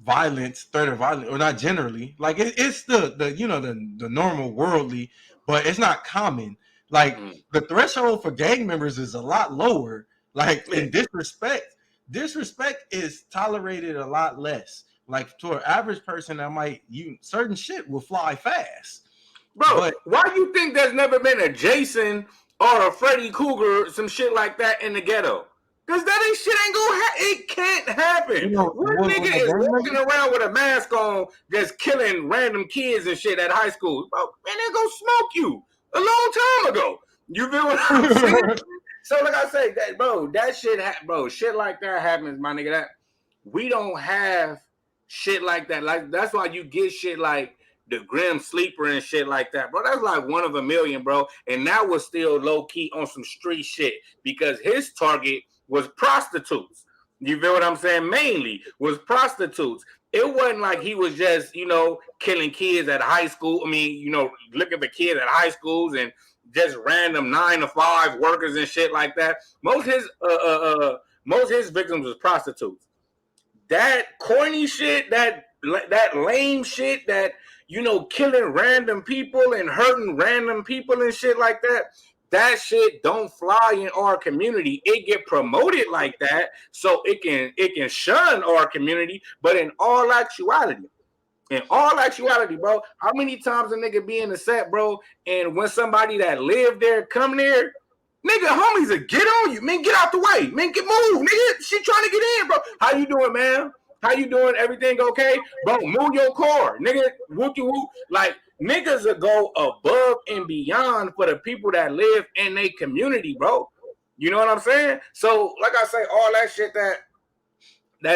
violence, threat of violence, or not generally. Like it's the normal worldly, but it's not common. Like the threshold for gang members is a lot lower. Like in disrespect is tolerated a lot less. Like to an average person, certain shit will fly fast. Bro, but why do you think there's never been a Jason or a Freddy Krueger, some shit like that in the ghetto? Because that shit ain't gonna happen. It can't happen. One nigga is walking around with a mask on, just killing random kids and shit at high school. Bro, man, they gonna smoke you a long time ago. You feel what I'm saying? So, like I say, shit like that happens, my nigga. That we don't have shit like that. Like that's why you get shit like the Grim Sleeper and shit like that, bro. That's like one of a million, bro. And that was still low key on some street shit because his target was prostitutes. You feel what I'm saying? Mainly was prostitutes. It wasn't like he was just, killing kids at high school. I mean, looking for kids at high schools and just random 9-to-5 workers and shit like that. Most of his victims was prostitutes. That corny shit, that lame shit, that killing random people and hurting random people and shit like that. That shit don't fly in our community. It get promoted like that, so it can shun our community. But in all actuality, bro, how many times a nigga be in the set, bro, and when somebody that lived there come there, nigga, homies will get on you, man. Get out the way, man. Get move, nigga. She trying to get in, bro. How you doing, man? How you doing? Everything okay, bro? Move your car, nigga. Whoop de whoop. Like niggas will go above and beyond for the people that live in their community, bro. You know what I'm saying? So, like I say, all that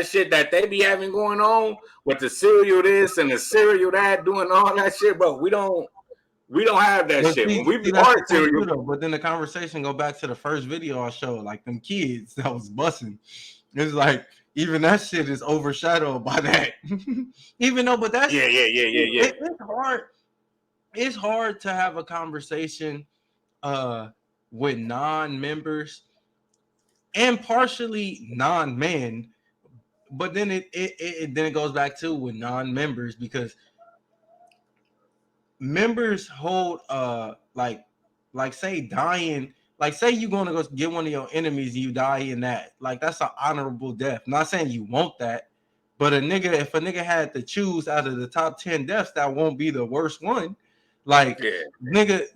shit that they be having going on with the cereal this and the cereal that, doing all that shit, bro. We don't have that shit. When we be hard cereal, but then the conversation go back to the first video I showed, like them kids that was busting. It's like even that shit is overshadowed by that. Even though, but that's It's hard. It's hard to have a conversation with non-members and partially non-men, but then it goes back to with non-members because members hold like say dying, like say you're gonna go get one of your enemies and you die in that, like that's an honorable death. Not saying you want that, but if a nigga had to choose out of the top 10 deaths, that won't be the worst one. Like nigga,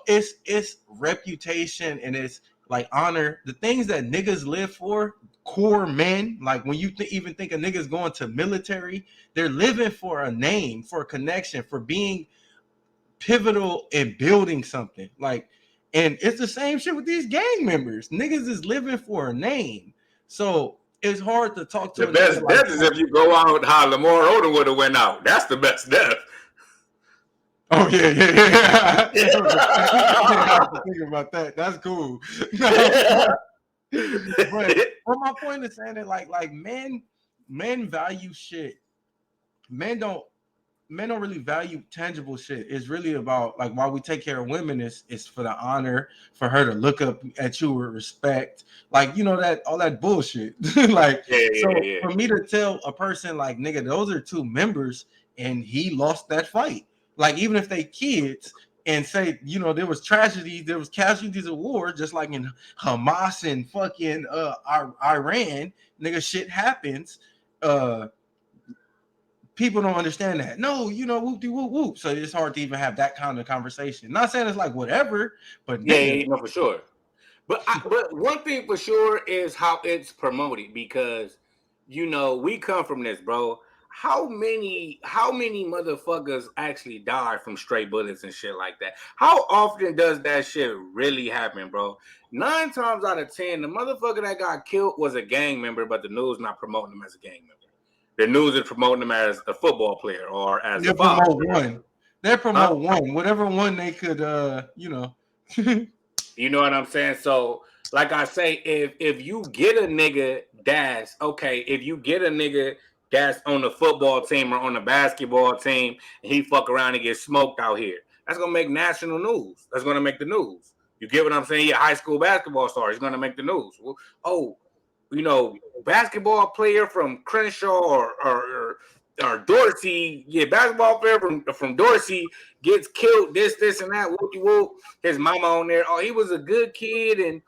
it's reputation and it's like honor, the things that niggas live for. Core men, like when you even think a nigga's going to military, they're living for a name, for a connection, for being pivotal in building something. Like, and it's the same shit with these gang members. Niggas is living for a name, so it's hard to talk to. The best death is if you go out how Lamar Odom would have went out. That's the best death. Oh yeah. Think about that. That's cool. But my point is saying that like men value shit. Men don't really value tangible shit. It's really about like why we take care of women is for the honor, for her to look up at you with respect, like that all that bullshit. Like for me to tell a person like nigga, those are two members and he lost that fight. Like even if they kids and say, there was tragedy, there was casualties of war, just like in Hamas and fucking Iran, nigga, shit happens. People don't understand that. No, whoop de whoop whoop. So it's hard to even have that kind of conversation. Not saying it's like whatever, but no, for sure. But one thing for sure is how it's promoted because we come from this, bro. How many motherfuckers actually die from stray bullets and shit like that? How often does that shit really happen, bro? 9 times out of 10, the motherfucker that got killed was a gang member, but the news not promoting him as a gang member. The news is promoting him as a football player or as a promote one. They promote one, whatever one they could, You know what I'm saying? So, like I say, if you get a nigga that's okay, if you get a nigga that's on the football team or on the basketball team, and he fuck around and get smoked out here, that's gonna make national news. That's gonna make the news. You get what I'm saying? Yeah, high school basketball star is gonna make the news. Oh, basketball player from Crenshaw or Dorsey, basketball player from Dorsey gets killed. This and that. Whoopty whoop. His mama on there. Oh, he was a good kid and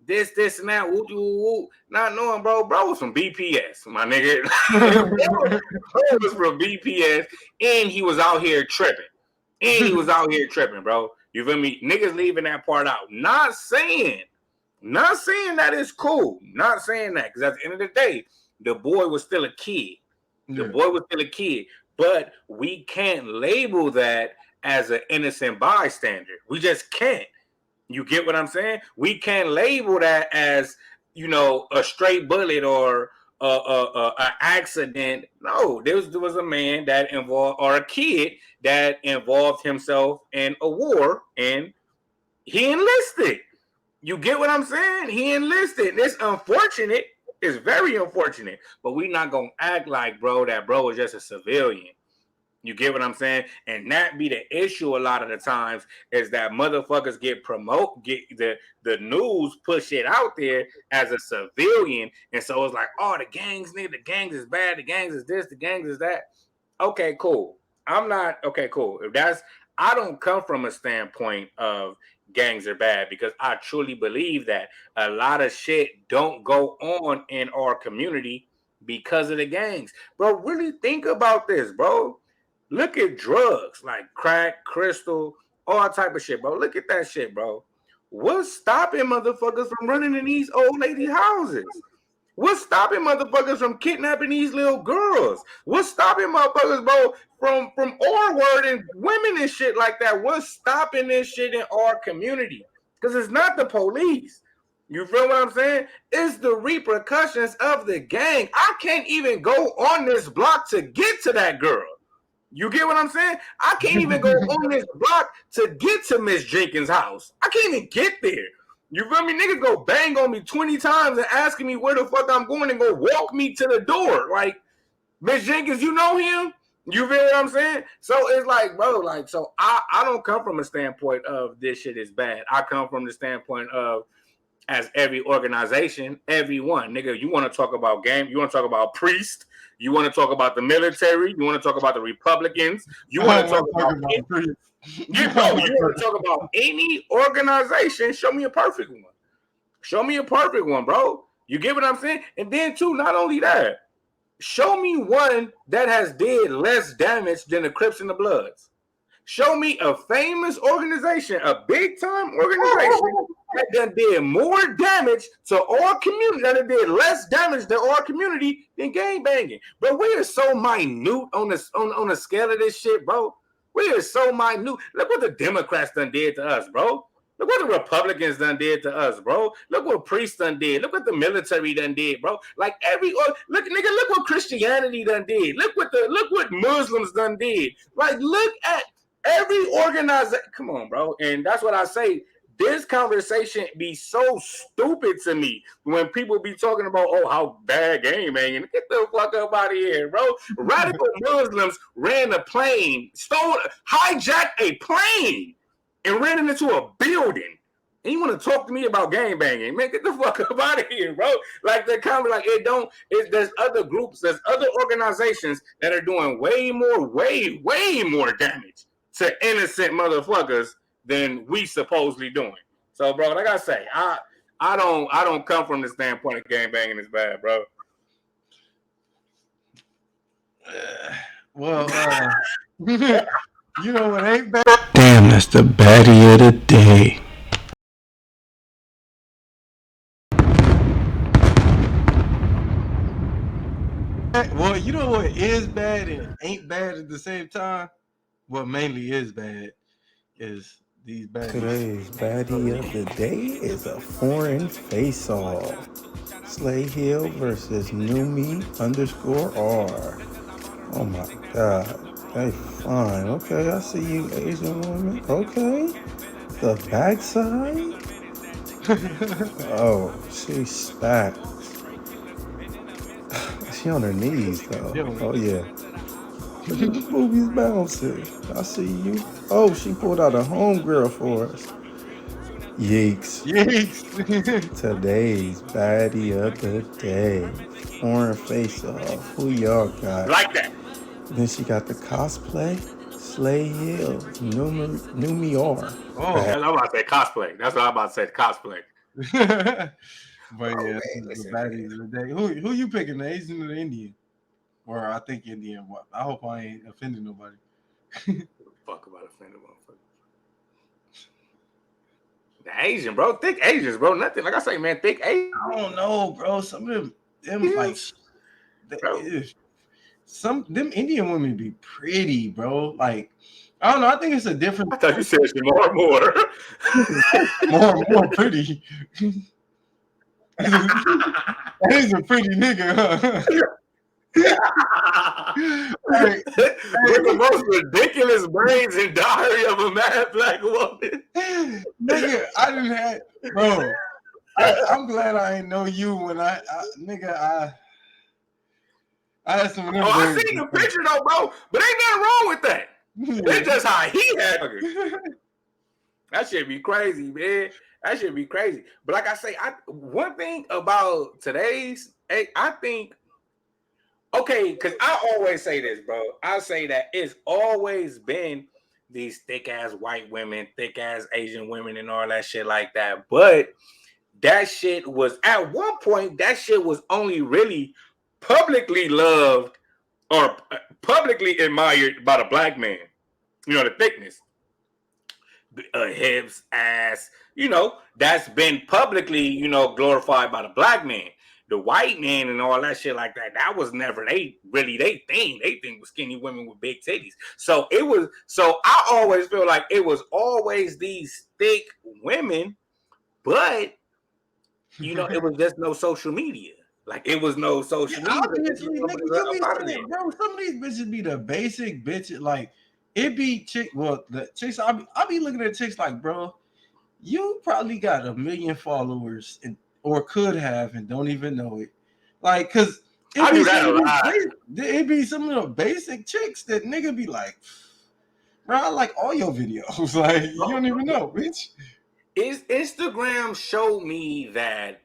this and that. Whoopty whoop. Not knowing, bro was from BPS, my nigga. Bro was from BPS, and he was out here tripping. Bro. You feel me? Niggas leaving that part out. Not saying that it's cool. Not saying that. Because at the end of the day, the boy was still a kid. But we can't label that as an innocent bystander. We just can't. You get what I'm saying? We can't label that as, a straight bullet or an accident. No, there was a man that involved, or a kid that involved himself in a war, and he enlisted. You get what I'm saying? He enlisted. And it's unfortunate. It's very unfortunate, but we not gonna act like, bro, that bro is just a civilian. You get what I'm saying? And that be the issue a lot of the times is that motherfuckers get the news push it out there as a civilian. And so it's like, oh, the gangs is bad, the gangs is this, the gangs is that. Okay, cool. Okay, cool. I don't come from a standpoint of gangs are bad because I truly believe that a lot of shit don't go on in our community because of the gangs. Bro, really think about this, bro. Look at drugs like crack, crystal, all type of shit, bro. Look at that shit, bro. What's stopping motherfuckers from running in these old lady houses? What's stopping motherfuckers from kidnapping these little girls? What's stopping motherfuckers, bro, from R-word and women and shit like that? What's stopping this shit in our community? Because it's not the police. You feel what I'm saying? It's the repercussions of the gang. I can't even go on this block to get to that girl. You get what I'm saying? I can't even go on this block to get to Miss Jenkins' house. I can't even get there. You feel me? Niggas go bang on me 20 times and asking me where the fuck I'm going and go walk me to the door. Like, Miss Jenkins, you know him? You feel what I'm saying? So it's like, bro, like, so I don't come from a standpoint of this shit is bad. I come from the standpoint of, as every organization, everyone, nigga, you want to talk about game, you want to talk about priest, you want to talk about the military, you want to talk about the Republicans, you want to talk about priest. You want to talk about any organization, show me a perfect one. Show me a perfect one, bro. You get what I'm saying? And then, too, not only that, show me one that has did less damage than the Crips and the Bloods. Show me a famous organization, a big-time organization that done did more damage to our community, that did less damage to our community than gang banging. But we are so minute on the scale of this shit, bro. We are so minute. Look what the Democrats done did to us, bro. Look what the Republicans done did to us, bro. Look what priests done did. Look what the military done did, bro. Like look what Christianity done did. Look what Muslims done did. Like, look at every organization. Come on, bro. And that's what I say. This conversation be so stupid to me when people be talking about, oh, how bad game, man. Get the fuck up out of here, bro. Radical Muslims ran a plane, hijacked a plane, and ran it into a building. And you want to talk to me about gang banging? Man, get the fuck up out of here, bro. Like, the comment, like, there's other groups, there's other organizations that are doing way more damage to innocent motherfuckers than we supposedly doing. So, bro, like I say, I don't come from the standpoint of gang banging is bad, bro. You know what ain't bad? Damn, that's the baddie of the day. Well, you know what is bad and ain't bad at the same time? What mainly is bad is these baddies. Today's baddie of the day is a foreign face-off. Slay Hill versus Numi_R. Oh my god. They fine. Okay, I see you, Asian woman. Okay. The backside? Oh, she's stacked. She on her knees though. Oh yeah. Look at the movies bouncing. I see you. Oh, she pulled out a homegirl for us. Yeeks. Today's baddie of the day. Foreign face off. Who y'all got? Like that. Then she got the cosplay. Slay Hill. Numi_R. Oh, I'm about to say cosplay. That's what I'm about to say, cosplay. But yeah, the baddies of the day. Who you picking, the Asian or the Indian? Or I think Indian. I hope I ain't offending nobody. Fuck about offending motherfuckers. The Asian, bro. Thick Asians, bro. Nothing. Like I say, man, thick Asians. I don't know, bro. Some of them like them Indian women be pretty, bro. Like, I don't know. I think it's a different. I thought you said she more. more pretty. That is a pretty nigga, huh? With the most ridiculous brains and diary of a mad black woman. Nigga, I I'm glad I ain't know you when I had some of them. Oh, I seen the picture though, bro. But ain't nothing wrong with that. It's just how he had it. That should be crazy, man. That should be crazy. But like I say, one thing about today's, I think, okay, because I always say this, bro. I say that it's always been these thick ass white women, thick ass Asian women, and all that shit like that. But that shit was at one point, that shit was only really publicly loved or publicly admired by the black man. You know, the thickness, hips, ass, you know, that's been publicly, you know, glorified by the black man. The white man and all that shit like that, that was never they thing. They think was skinny women with big titties. So I always feel like it was always these thick women, but you know, it was just no social media. Like it was no social media. Obviously, nigga, you be saying, bro, some of these bitches be the basic bitches. Like it be chick. Well, the chicks I be looking at chicks like, bro, you probably got 1 million followers or could have and don't even know it. Like, cause I do that a lot. It be some of the basic chicks that nigga be like, bro, I like all your videos. Like you don't even know, bitch. Instagram showed me that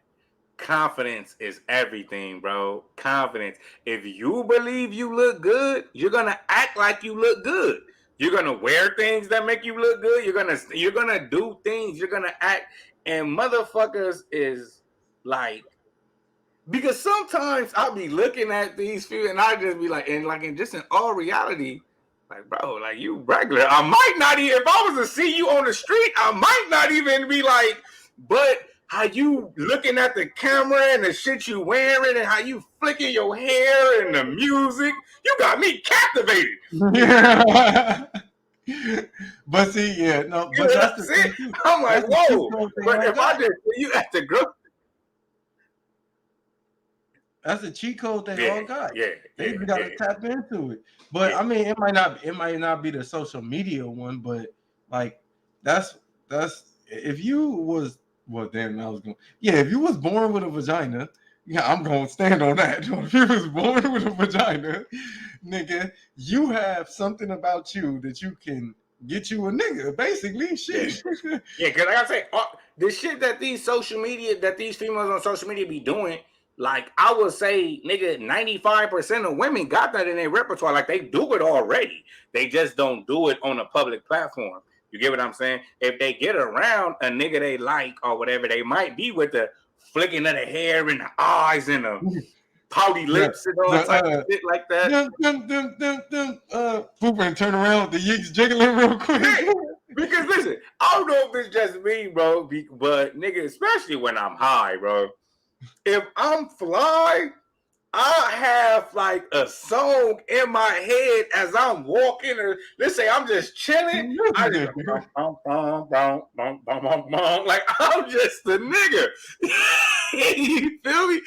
confidence is everything, bro. Confidence. If you believe you look good, you're gonna act like you look good. You're gonna wear things that make you look good. You're gonna do things. You're gonna act. And motherfuckers is like, because sometimes I'll be looking at these few and I just be like, and just in all reality, like, bro, like you regular. I might not even, if I was to see you on the street, I might not even be like, but how you looking at the camera and the shit you wearing and how you flicking your hair and the music, you got me captivated. Yeah. But see, yeah, no, but that's it. I'm like, whoa. But if I just you at the group, that's a cheat code they all got. Yeah, they gotta tap into it. But I mean, it might not be the social media one, but like that's if you was if you was born with a vagina, yeah, I'm gonna stand on that. If you was born with a vagina, nigga, you have something about you that you can get you a nigga, basically. Shit. Yeah, because like I say, the shit that these females on social media be doing, like I would say, nigga, 95% of women got that in their repertoire. Like they do it already. They just don't do it on a public platform. You get what I'm saying? If they get around a nigga they like or whatever, they might be with the flicking of the hair and the eyes and the pouty lips and all type of shit like that. Poop and turn around, the yeeks jiggling real quick. Because listen, I don't know if it's just me, bro, but nigga, especially when I'm high, bro. If I'm fly, I have like a song in my head as I'm walking, or let's say I'm just chilling. I just like I'm just a nigga. You feel me?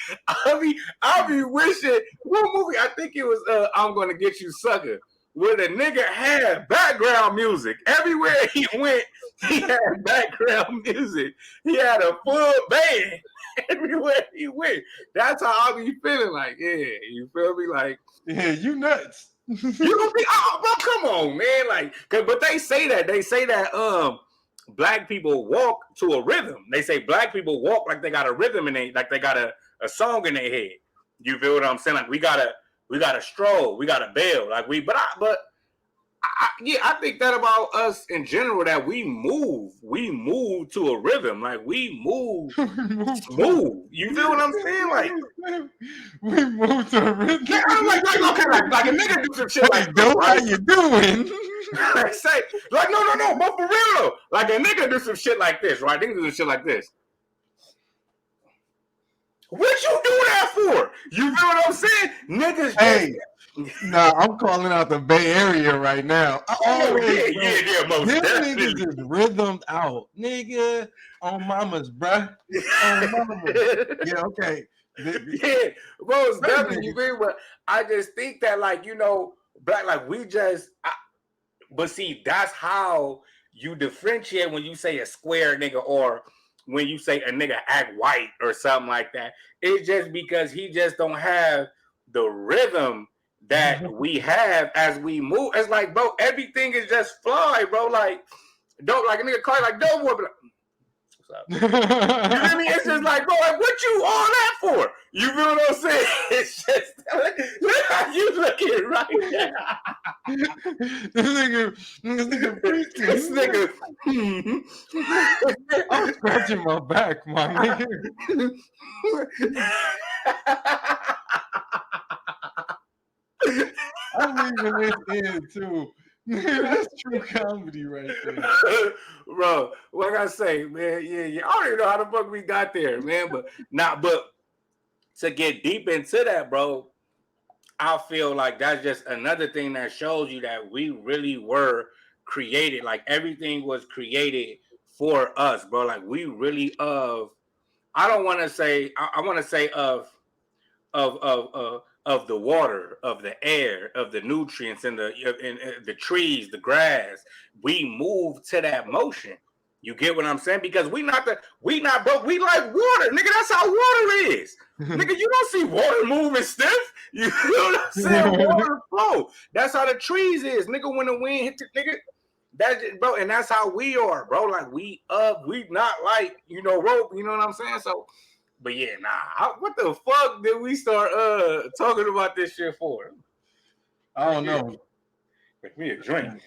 I'll be wishing. What movie? I think it was I'm Gonna Get You, Sucker, where the nigga had background music everywhere he went. He had background music. He had a full band. Everywhere he went, that's how I be feeling. Like, yeah, you feel me? Like, yeah, you nuts. You don't think? Oh, bro, come on, man. Like, but they say that black people walk to a rhythm. They say black people walk like they got a rhythm and like they got a song in their head. You feel what I'm saying? Like we got a stroll, we got a bail. Like I think that about us in general, that we move to a rhythm. Like we move smooth. You feel what I'm saying? Like we move to a rhythm. Yeah, I'm like a nigga do some shit like this, how you doing? Like say, like no, but for real, like a nigga do some shit like this, right? Nigga do some shit like this. What you do that for? You feel what I'm saying? Niggas. Hey. Nah, I'm calling out the Bay Area right now. Yeah, most definitely. Niggas is rhythmed out, nigga. On mamas, bruh. On mamas. Yeah, okay. Yeah, most definitely. You feel? But I just think that, like, you know, black, like we just. But see, that's how you differentiate when you say a square nigga or when you say a nigga act white or something like that. It's just because he just don't have the rhythm that we have as we move. It's like, bro, everything is just fly, bro. Like, don't like a nigga call like dope boy. What's up? You feel me? It's just like, bro, like, what you all that for? You feel what I'm saying? It's just look how you looking right now. This nigga. I'm scratching my back, my nigga. I'm leaving this in too. That's true comedy right there. Bro, what I gotta say, man, yeah. I don't even know how the fuck we got there, man. But to get deep into that, bro, I feel like that's just another thing that shows you that we really were created. Like everything was created for us, bro. Like we really I don't want to say I want to say of the water, of the air, of the nutrients, and the trees, the grass. We move to that motion. You get what I'm saying? Because we not broke. We like water, nigga. That's how water is, nigga. You don't see water moving stiff. You know what I'm saying? Water flow. That's how the trees is, nigga. When the wind hit the nigga, that's just, bro. And that's how we are, bro. Like we not like rope. You know what I'm saying? So. But yeah, what the fuck did we start talking about this shit for? I don't know. Make me a drink.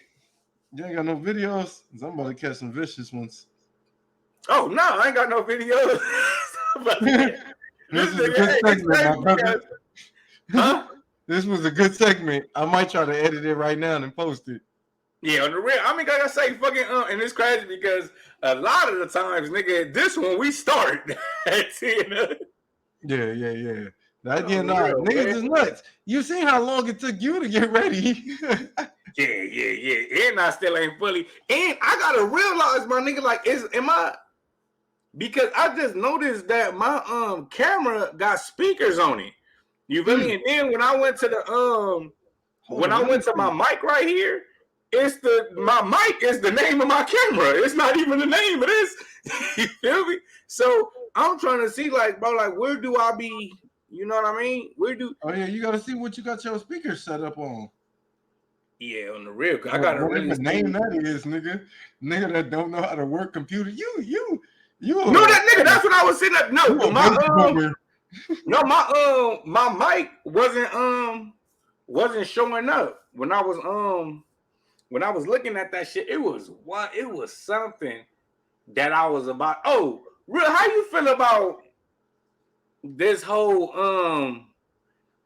You ain't got no videos? I'm about to catch some vicious ones. Oh no, I ain't got no videos. This is a good segment, my brother. Huh? This was a good segment. I might try to edit it right now and post it. Yeah, on the real. I mean, like I say, fucking, and it's crazy because a lot of the times, nigga, this one we start. Yeah. Niggas is nuts. You seen how long it took you to get ready. Yeah. And I still ain't fully. And I gotta realize, my nigga, like, because I just noticed that my camera got speakers on it. You feel me? And then when I went to my mic right here, my mic is the name of my camera. It's not even the name of this. You feel me? So I'm trying to see, like, bro, like, where do I be? You know what I mean? Oh yeah, you gotta see what you got your speakers set up on. Yeah, on the real. I gotta really name that is, nigga. Nigga that don't know how to work computer. You. No, that nigga. That's what I was sitting up. No, my mic wasn't showing up when I was looking at that shit. It was something that I was about. Oh, real? How you feel about this whole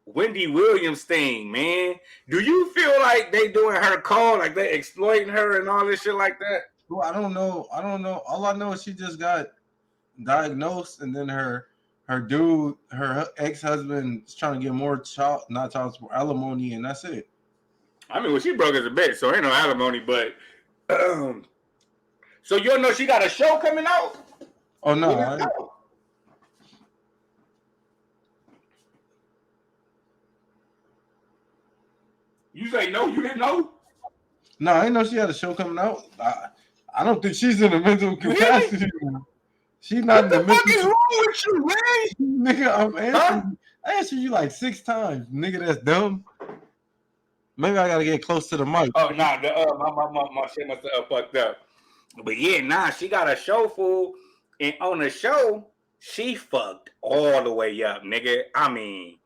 Wendy Williams thing, man? Do you feel like they doing her call, like they exploiting her and all this shit like that? Well, I don't know. All I know is she just got diagnosed, and then her ex-husband is trying to get more alimony, and that's it. I mean, well, she broke as a bitch, so ain't no alimony, but so you know she got a show coming out? Oh no. You say no, you didn't know? No, I didn't know she had a show coming out. I don't think she's in a mental capacity. Really? She's not in the mental. What the fuck is wrong with you, man? Nigga, I answered you like 6 times. Nigga, that's dumb. Maybe I gotta get close to the mic. Oh nah, my shit must have fucked up. But yeah, she got a show, fool, and on the show, she fucked all the way up, nigga. I mean,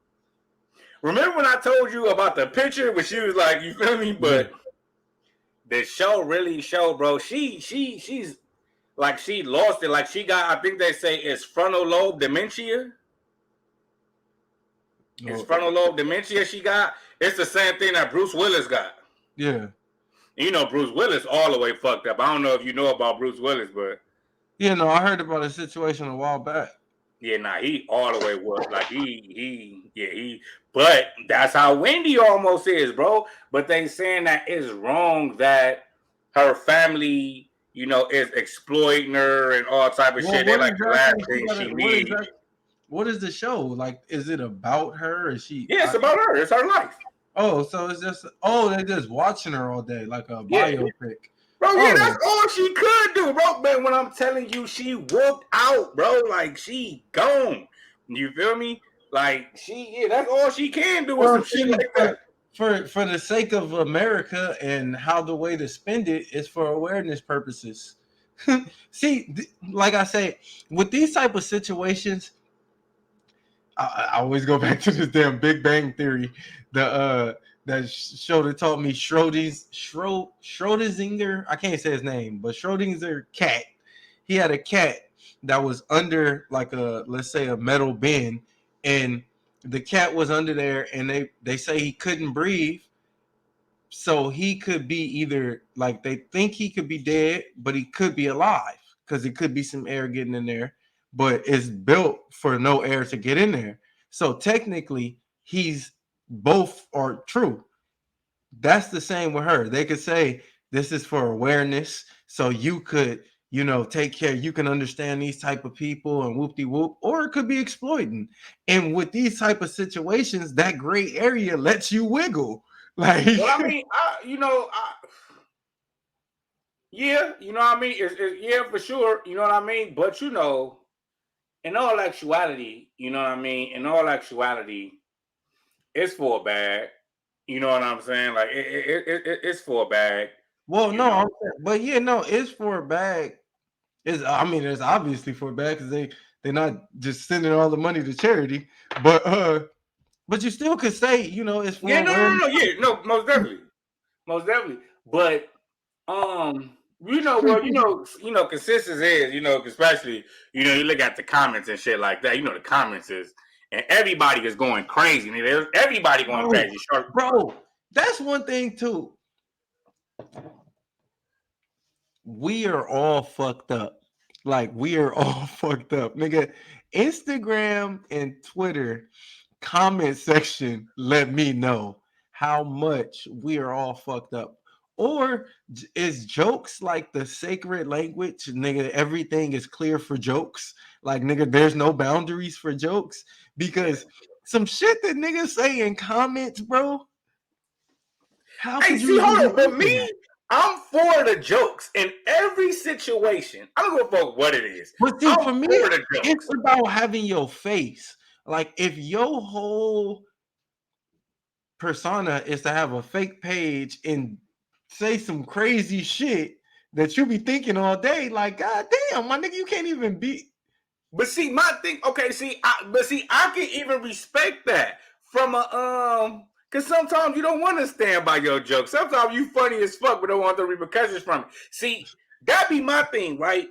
remember when I told you about the picture when she was like, you feel me? But the show really showed, bro. She's like, she lost it. Like, she got, I think they say it's frontal lobe dementia. It's frontal lobe dementia she got. It's the same thing that Bruce Willis got. Yeah. You know, Bruce Willis all the way fucked up. I don't know if you know about Bruce Willis, but yeah, no, I heard about a situation a while back. Yeah, he all the way was like he. But that's how Wendy almost is, bro. But they saying that it's wrong that her family, is exploiting her and all type of shit. They're like the last thing she needs. What is the show? Like, is it about her? Is she? Yeah, it's about her. It's her life. Oh, so it's just they're just watching her all day, like a biopic. Bro, yeah, that's all she could do, bro. But when I'm telling you, she whooped out, bro. Like, she gone. You feel me? Like, that's all she can do with some shit like that. For the sake of America and how the way to spend it is for awareness purposes. See, like I say, with these type of situations, I always go back to this damn Big Bang Theory. That show that taught me Schrodinger. I can't say his name, but Schrodinger cat. He had a cat that was under like let's say a metal bin, and the cat was under there, and they say he couldn't breathe, so he could be either like they think he could be dead, but he could be alive because it could be some air getting in there, but it's built for no air to get in there. So technically, both are true. That's the same with her. They could say this is for awareness, so you could, take care. You can understand these type of people and whoop de whoop, or it could be exploiting. And with these type of situations, that gray area lets you wiggle. Like, well, I mean, yeah, you know what I mean? Yeah, for sure. You know what I mean? But, in all actuality, you know what I mean? In all actuality, it's for a bag. You know what I'm saying? Like, it's for a bag. Well, no, but yeah, no, it's for a bag. It's obviously for a bag because they're not just sending all the money to charity. But you still could say, it's for no, most definitely. But consensus is, especially, you look at the comments and shit like that. The comments is, and everybody is going crazy. Everybody going crazy. Bro, that's one thing too. We are all fucked up. Like, we are all fucked up. Nigga, Instagram and Twitter comment section let me know how much we are all fucked up. Or is jokes like the sacred language? Nigga, everything is clear for jokes. Like, nigga, there's no boundaries for jokes. Because some shit that niggas say in comments, bro. Hold on. For me, I'm for the jokes in every situation. I don't give a fuck what it is. But see, for me, it's about having your face. Like, if your whole persona is to have a fake page and say some crazy shit that you be thinking all day, like, God damn, my nigga, you can't even be. But see, my thing, okay, I can even respect that from because sometimes you don't want to stand by your jokes. Sometimes you funny as fuck, but don't want the repercussions from it. See, that be my thing, right?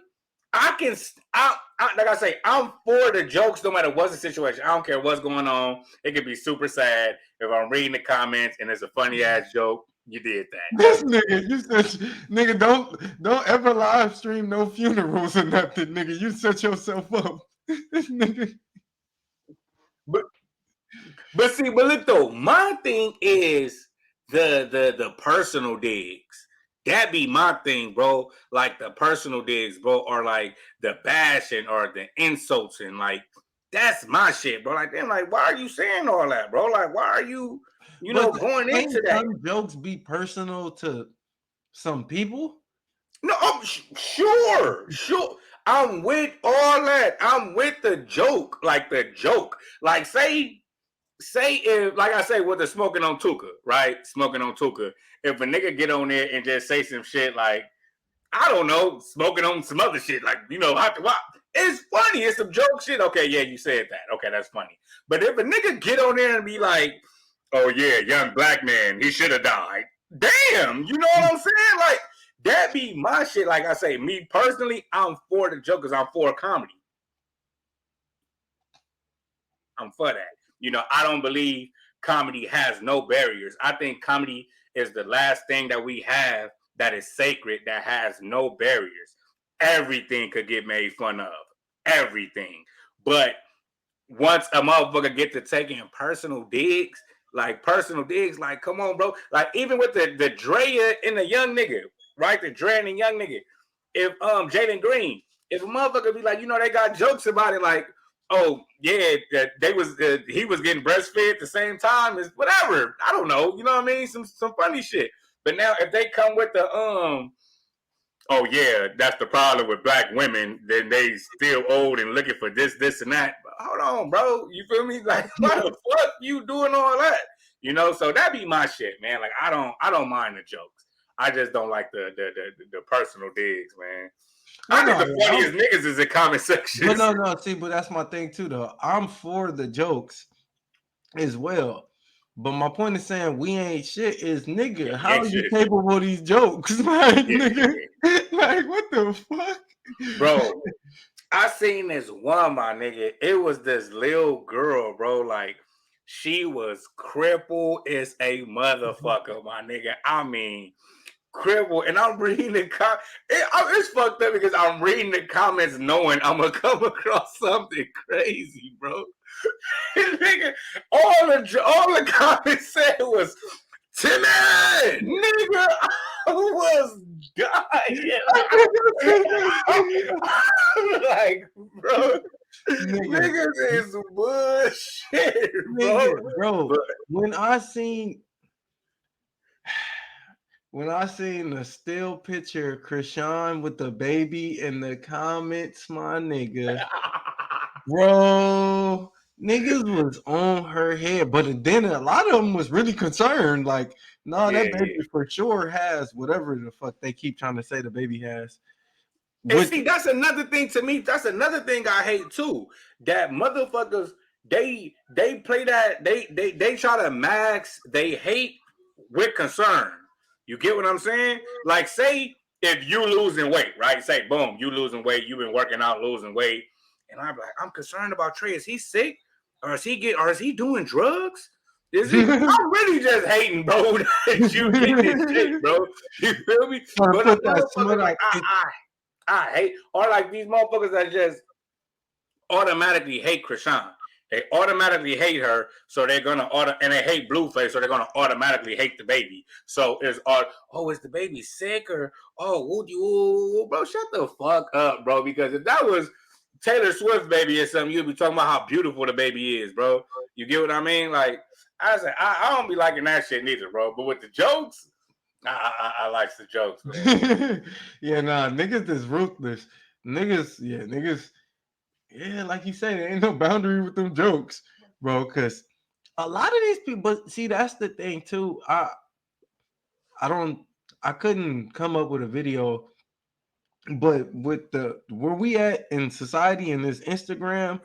Like I say, I'm for the jokes no matter what's the situation. I don't care what's going on. It could be super sad. If I'm reading the comments and it's a funny ass joke, you did that. This nigga, you said, nigga, don't ever live stream no funerals or nothing, nigga. You set yourself up. Nigga. But look though, my thing is the personal digs. That be my thing, bro. Like the personal digs, bro, or like the bashing or the insults, and like that's my shit, bro. Like, damn, like, why are you saying all that, bro? Like, why are you going into that? Some jokes be personal to some people. No, I'm sure. I'm with all that. I'm with the joke, like the joke. Like, say if, like I say, with the smoking on Tuka, right? Smoking on Tuka. If a nigga get on there and just say some shit like, I don't know, smoking on some other shit, like, it's funny. It's some joke shit. Okay, yeah, you said that. Okay, that's funny. But if a nigga get on there and be like, oh yeah, young black man, he should have died. Damn, you know what I'm saying? Like, that be my shit. Like I say, me personally, I'm for the joke because I'm for comedy. I'm for that. I don't believe comedy has no barriers. I think comedy is the last thing that we have that is sacred, that has no barriers. Everything could get made fun of. Everything. But once a motherfucker get to taking personal digs, like, come on, bro. Like, even with the Drea and the young nigga, right? The Dre and the young nigga. If Jalen Green, if a motherfucker be like, they got jokes about it, like, oh yeah, he was getting breastfed at the same time as whatever. I don't know, you know what I mean? Some funny shit. But now if they come with the oh yeah, that's the problem with black women. Then they still old and looking for this, and that. But hold on, bro. You feel me? Like, why the fuck you doing all that? You know, so that be my shit, man. Like, I don't mind the jokes. I just don't like the personal digs, man. I think the funniest niggas is in comment section. But no, see, but that's my thing too, though. I'm for the jokes as well. But my point is saying we ain't shit is nigga. How are you capable of these jokes? Like, nigga, like what the fuck? Bro, I seen this one, my nigga. It was this little girl, bro. Like, she was crippled as a motherfucker, my nigga. I mean, crippled. And I'm reading the comments. It's fucked up because I'm reading the comments knowing I'm going to come across something crazy, bro. Nigga, all the comments said was, Timmy, nigga, I was dying. Like, bro, niggas is bullshit, bro. Bro, when I seen the still picture of Krishan with the baby in the comments, my nigga, bro, niggas was on her head. But then a lot of them was really concerned. Like, no, that baby for sure has whatever the fuck they keep trying to say the baby has. And see, that's another thing to me. That's another thing I hate too. That motherfuckers, they play that, they try to mask they hate with concern. You get what I'm saying? Like, say if you losing weight, right? Say, boom, you losing weight, you've been working out, losing weight. And I'm like, I'm concerned about Trey. Is he sick? Or is he doing drugs? Is he? I'm really just hating, bro, that you get this shit, bro. You feel me? But like, I hate, or like these motherfuckers that just automatically hate Krishan. They automatically hate her, so they're gonna and they hate Blueface, so they're gonna automatically hate the baby. So it's is the baby sick or bro, shut the fuck up, bro. Because if that was Taylor Swift baby or something, you'd be talking about how beautiful the baby is, bro. You get what I mean? Like I said, I don't be liking that shit neither, bro. But with the jokes, I like the jokes, man. Yeah, nah, niggas is ruthless. Niggas, yeah, like you say, there ain't no boundary with them jokes, bro. Because a lot of these people, see, that's the thing too. I couldn't come up with a video, but with where we at in society and this Instagram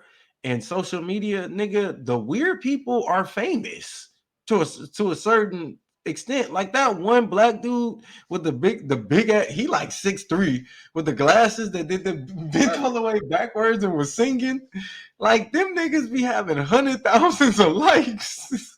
and social media, nigga, the weird people are famous to a certain extent. Like that one black dude with the big he like 6'3" with the glasses that did the big colorway backwards and was singing. Like them niggas be having 100,000s of likes.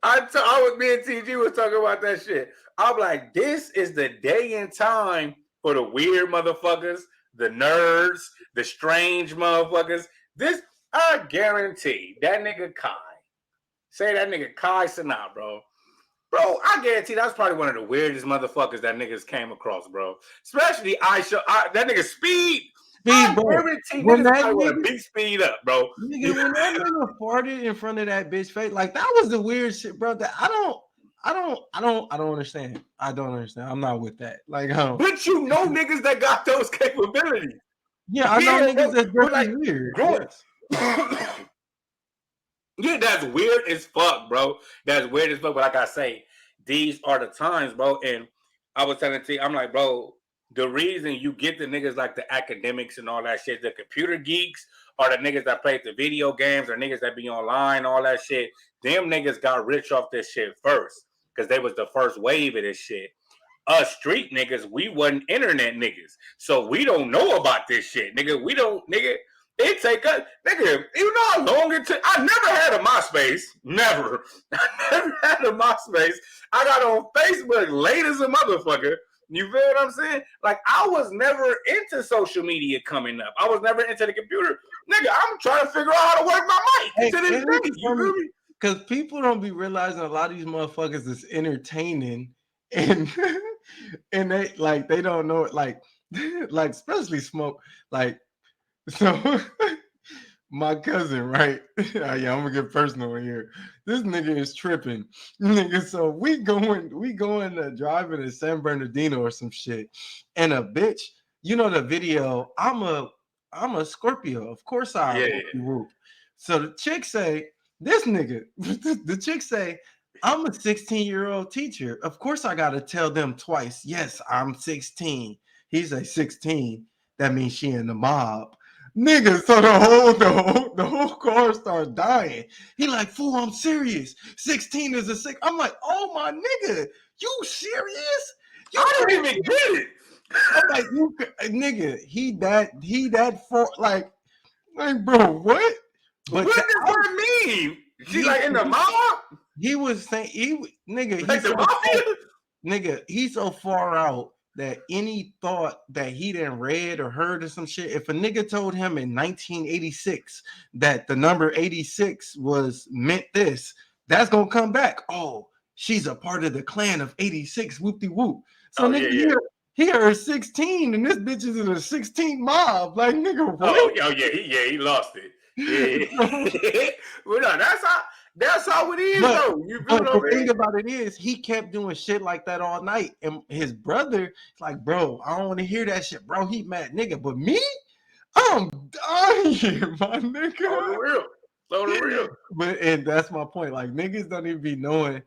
I was me and TG was talking about that shit. I'm like, this is the day and time for the weird motherfuckers, the nerds, the strange motherfuckers. This, I guarantee that nigga Kai. Say that nigga Kai Sanaa, bro. Bro, I guarantee that's probably one of the weirdest motherfuckers that niggas came across, bro. Especially that nigga Speed. I guarantee niggas probably want to beat Speed up, bro. Nigga, when that nigga farted in front of that bitch face, like that was the weird shit, bro. That I don't understand. I don't understand. I'm not with that. Like, but you know niggas that got those capabilities. Yeah, I know niggas that's really like, weird. Yes. Yeah, that's weird as fuck, bro. That's weird as fuck. But like I say, these are the times, bro. And I was telling T, I'm like, bro, the reason you get the niggas like the academics and all that shit, the computer geeks, or the niggas that play the video games, or niggas that be online, all that shit, them niggas got rich off this shit first. Because they was the first wave of this shit. Us street niggas, we wasn't internet niggas. So we don't know about this shit, nigga. We don't, nigga. It take us, nigga, you know how long it took? I never had a MySpace. Never. I never had a MySpace. I got on Facebook late as a motherfucker. You feel what I'm saying? Like, I was never into social media coming up. I was never into the computer. Nigga, I'm trying to figure out how to work my mic to this day. You feel me? Because people don't be realizing a lot of these motherfuckers is entertaining and and they don't know it, like especially Smoke, like so my cousin, right? Yeah, I'm gonna get personal in here. This nigga is tripping, nigga. So we going driving to San Bernardino or some shit, and a bitch, you know the video. I'm a Scorpio, of course I Yeah. whoop. So the chick say, this nigga, the chick say, I'm a 16-year-old teacher. Of course I gotta tell them twice. Yes, I'm 16. He's a 16. That means she in the mob. Nigga, so the whole car starts dying. He like, fool, I'm serious. 16 is a 6. I'm like, oh my nigga, you serious? You I don't even get it. I'm like, you nigga, he that for like bro, what? But what does that mean? She like in the mob? He was saying Like the mafia? Nigga, he's so far out that any thought that he didn't read or heard or some shit, if a nigga told him in 1986 that the number 86 was meant this, that's gonna come back. Oh, she's a part of the clan of 86, whoop-de-whoop. So nigga, he heard 16 and this bitch is in a 16 mob. Like, nigga, what? Oh, he lost it. Yeah. Well, no, that's how it is, though. You but the thing about it is, he kept doing shit like that all night, and his brother, like, bro, I don't want to hear that shit, bro. He mad, nigga. But me, I'm dying, my nigga. On the real. But and that's my point. Like, niggas don't even be knowing.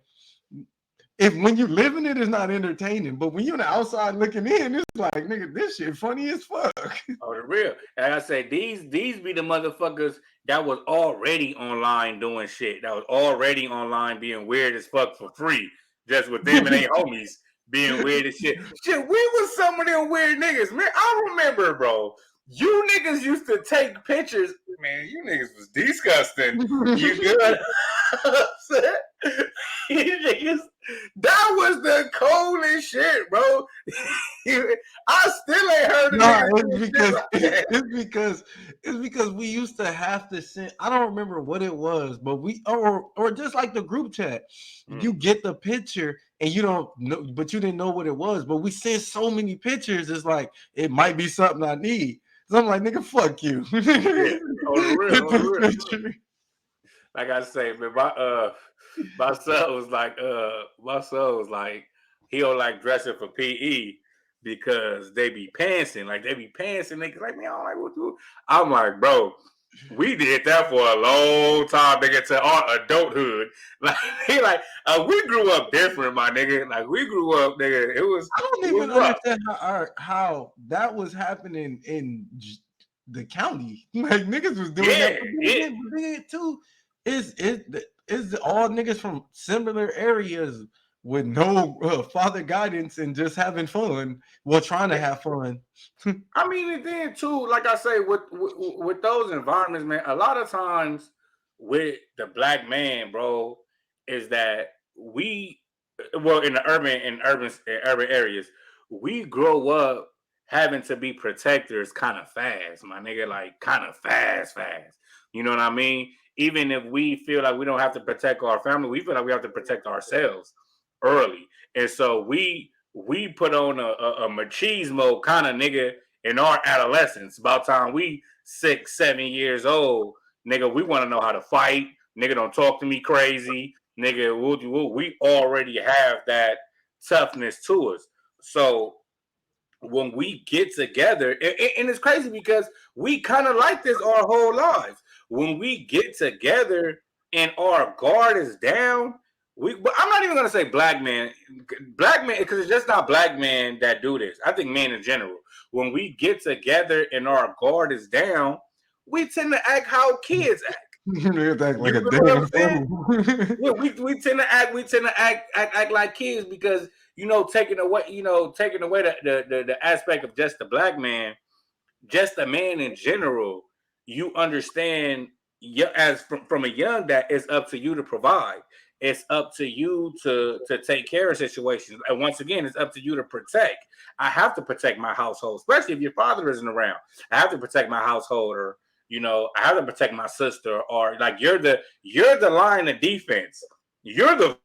If when you live in it, it's not entertaining. But when you're on the outside looking in, it's like, nigga, this shit funny as fuck. Oh, the real. And I say these be the motherfuckers that was already online doing shit. That was already online being weird as fuck for free. Just with them and their homies being weird as shit. Shit, we was some of them weird niggas, man. I remember, bro. You niggas used to take pictures. Man, you niggas was disgusting. You good? You niggas, that was the coolest shit, bro. I still ain't heard of it's because we used to have to send. I don't remember what it was, but we or just like the group chat, you get the picture and you don't know, but you didn't know what it was. But we send so many pictures, it's like it might be something I need. So I'm like, nigga, fuck you. Yeah, on the real. Like I say, man, my son was like, he don't like dressing for PE because they be pantsing. Like, they be pantsing. Niggas like, man, I don't like what you. I'm like, bro, we did that for a long time, nigga, to our adulthood. Like, we grew up different, my nigga. Like, we grew up, nigga. It was. I don't even understand how that was happening in the county. Like, niggas was doing that too. Is all niggas from similar areas with no father guidance and just having fun, trying to have fun. I mean, and then too, like I say, with those environments, man, a lot of times with the black man, bro, is that in the urban areas, we grow up having to be protectors kind of fast, my nigga, like kind of fast. You know what I mean? Even if we feel like we don't have to protect our family, we feel like we have to protect ourselves early. And so we put on a machismo kind of nigga in our adolescence. About time we 6, 7 years old, nigga, we want to know how to fight. Nigga, don't talk to me crazy. Nigga, we already have that toughness to us. So when we get together, and it's crazy because we kind of like this our whole lives. When we get together and our guard is down, but I'm not even gonna say black man, because it's just not black men that do this. I think men in general. When we get together and our guard is down, we tend to act how kids act. You act like a damn fool. Yeah, we tend to act like kids because taking away the aspect of just the black man, just a man in general. You understand, as from a young, that it's up to you to provide. It's up to you to take care of situations. And once again, it's up to you to protect. I have to protect my household, especially if your father isn't around. I have to protect my household, or I have to protect my sister, or like you're the line of defense. You're the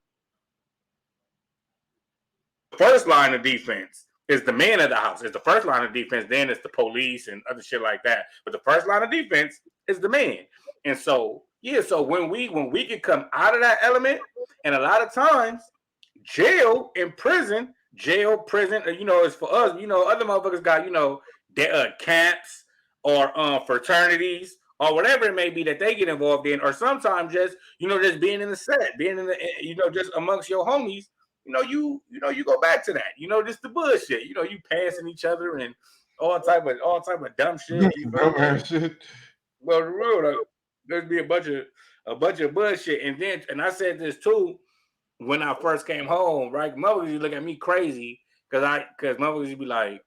first line of defense. Is the man of the house. It's the first line of defense. Then it's the police and other shit like that. But the first line of defense is the man. And so, yeah, so when we can come out of that element, and a lot of times, jail, prison, is for us. Other motherfuckers got camps or fraternities or whatever it may be that they get involved in, or sometimes just being in the set, being in the just amongst your homies. You go back to that. Just the bullshit. You passing each other and all type of dumb shit. You feel me? Shit. Well, the real, there's be a bunch of bullshit, and I said this too when I first came home. Right, motherfuckers used to look at me crazy because motherfuckers used to be like,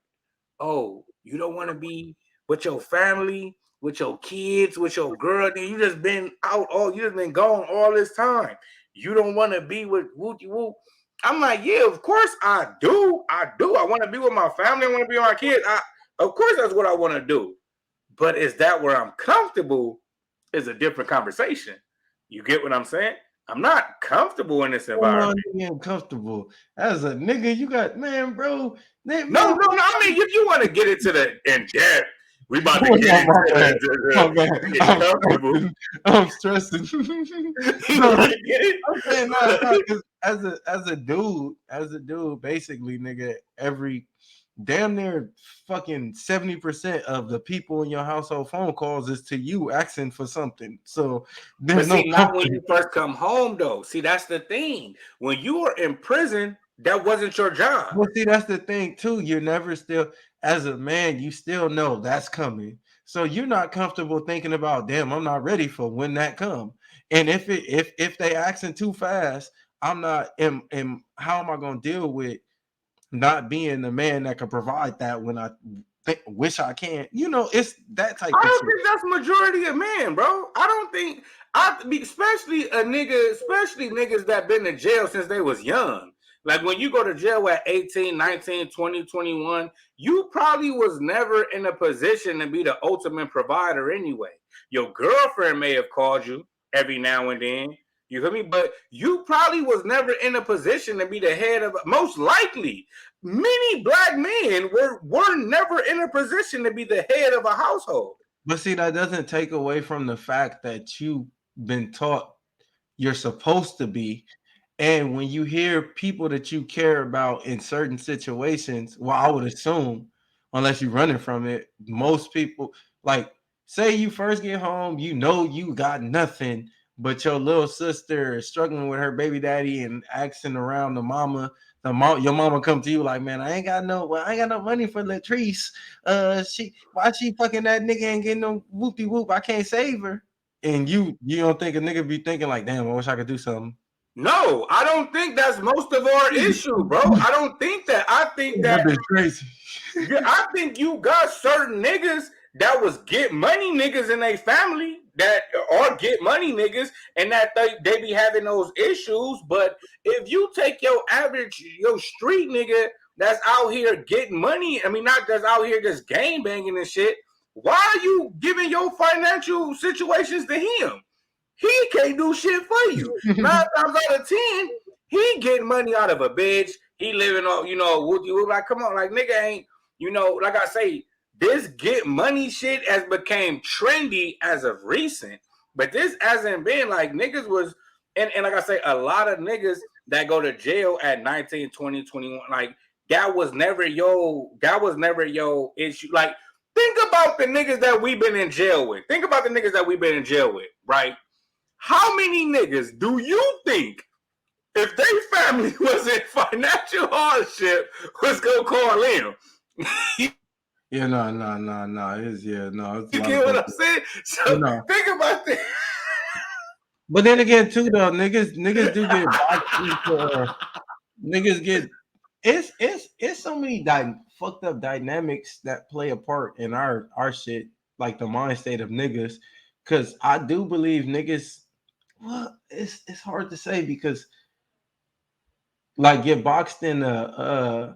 "Oh, you don't want to be with your family, with your kids, with your girl. Then you just been you just been gone all this time. You don't want to be with wooty woo." I'm like, yeah, of course I do. I want to be with my family. I want to be with my kids. Of course, that's what I want to do. But is that where I'm comfortable? Is a different conversation. You get what I'm saying? I'm not comfortable in this environment. Being comfortable as a nigga, you got bro. No. I mean, if you want to get into the in depth, we about to get into the I'm stressing. I'm saying as a dude, basically, nigga, every damn near fucking 70% of the people in your household phone calls is to you asking for something. So there's not when you first come home though. See, that's the thing. When you were in prison, that wasn't your job. Well, see, that's the thing too. You're never still, as a man, you still know that's coming. So you're not comfortable thinking about, damn, I'm not ready for when that come. And if they asking too fast, I'm not. How am I gonna deal with not being the man that can provide that when I wish I can? It's that type. I don't think that's majority of men, bro. I don't think especially niggas that been in jail since they was young. Like when you go to jail at 18, 19, 20, 21, you probably was never in a position to be the ultimate provider anyway. Your girlfriend may have called you every now and then. You feel me? But you probably was never in a position to be the head of, most likely, many black men were never in a position to be the head of a household. But see, that doesn't take away from the fact that you've been taught you're supposed to be. And when you hear people that you care about in certain situations, well, I would assume, unless you're running from it, most people, like, say you first get home, you got nothing, but your little sister is struggling with her baby daddy and asking around the mama. Your mama come to you like, man, I ain't got no money for Latrice. Why she fucking that nigga ain't getting no whoopty whoop? I can't save her. And you don't think a nigga be thinking like, damn, I wish I could do something. No, I don't think that's most of our issue, bro. I don't think that. I think that crazy. I think you got certain niggas that was get money niggas in their family that are get money niggas, and that they be having those issues. But if you take your street nigga that's out here getting money, I mean, not that's out here just gang banging and shit, why are you giving your financial situations to him? He can't do shit for you. 9 times out of 10, he getting money out of a bitch. He living on, whoop, like, come on, like, nigga ain't, like I say, this get money shit has became trendy as of recent. But this hasn't been like niggas was, and like I say, a lot of niggas that go to jail at 19, 20, 21, like, that was never your issue. Like, think about the niggas that we've been in jail with. Right? How many niggas do you think, if their family was in financial hardship, was gonna call him? Yeah, no. It's you get what I'm saying? So think about that. But then again, too, though, niggas do get boxed. Niggas get it's so many fucked up dynamics that play a part in our shit, like the mind state of niggas. Cause I do believe niggas. Well, it's hard to say because, like, get boxed in the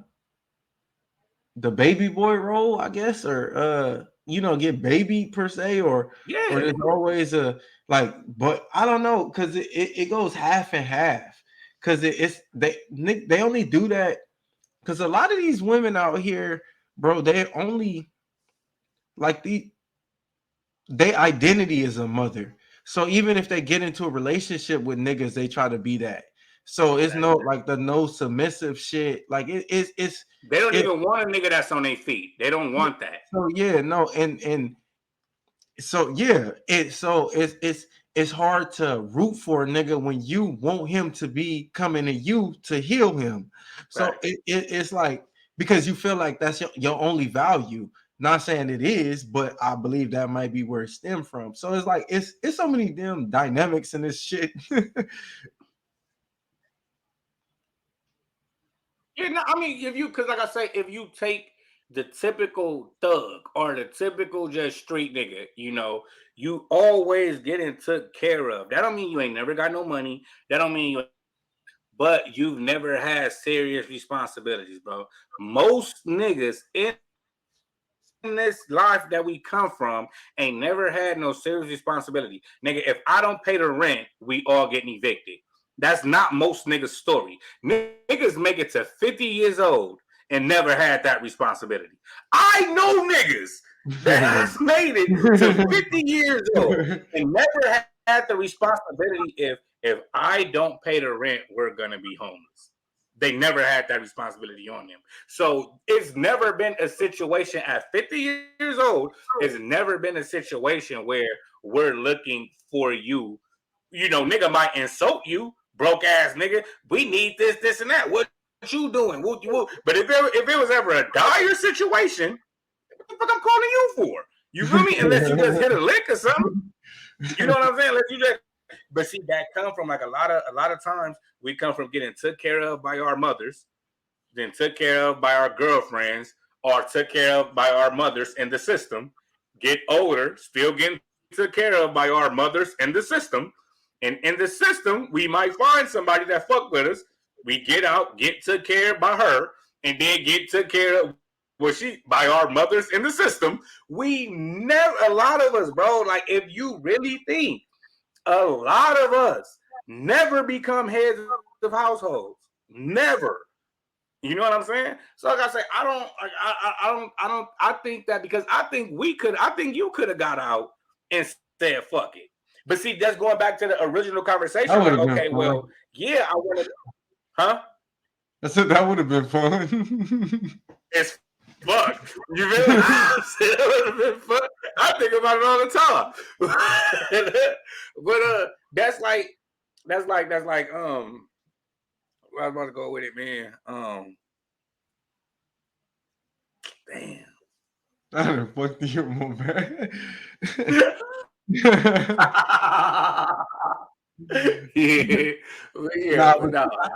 baby boy role, I guess, or get baby per se, or there's always but I don't know, because it goes half and half, because they only do that because a lot of these women out here, bro, they only like their identity is a mother. So even if they get into a relationship with niggas, they try to be that. So it's no like the no submissive shit. Like it's they don't even want a nigga that's on their feet. They don't want that. So yeah, no, and so yeah, it's hard to root for a nigga when you want him to be coming to you to heal him. So Right. It's like because you feel like that's your only value. Not saying it is, but I believe that might be where it stemmed from. So it's like it's so many damn dynamics in this shit. Yeah, no, I mean, because like I say, if you take the typical thug or the typical just street nigga, you always getting took care of. That don't mean you ain't never got no money. That don't mean but you've never had serious responsibilities, bro. Most niggas in this life that we come from ain't never had no serious responsibility. Nigga, if I don't pay the rent, we all getting evicted. That's not most niggas' story. Niggas make it to 50 years old and never had that responsibility. I know niggas that has made it to 50 years old and never had the responsibility if I don't pay the rent, we're gonna be homeless. They never had that responsibility on them. So it's never been a situation at 50 years old. It's never been a situation where we're looking for you. Nigga might insult you, broke ass nigga. We need this, this, and that. What you doing? But if it was ever a dire situation, what the fuck I'm calling you for? You feel me? Unless you just hit a lick or something. You know what I'm saying? Unless you just. But see, that come from like a lot of times we come from getting took care of by our mothers, then took care of by our girlfriends, or took care of by our mothers in the system. Get older, still getting took care of by our mothers in the system. And in the system, we might find somebody that fuck with us. We get out, get took care of by her, and then get took care of by our mothers in the system. We never, a lot of us, bro, like if you really think, a lot of us never become heads of households. Never. You know what I'm saying? So like I say, I think that because I think you could have got out and said fuck it. But see, that's going back to the original conversation. Like, okay, well, yeah, I wanted, huh? I said that would have been fun. It's fuck. You really? That would have been fun. I think about it all the time. But that's like where I was about to go with it, man. Damn. I done fucked you, my man.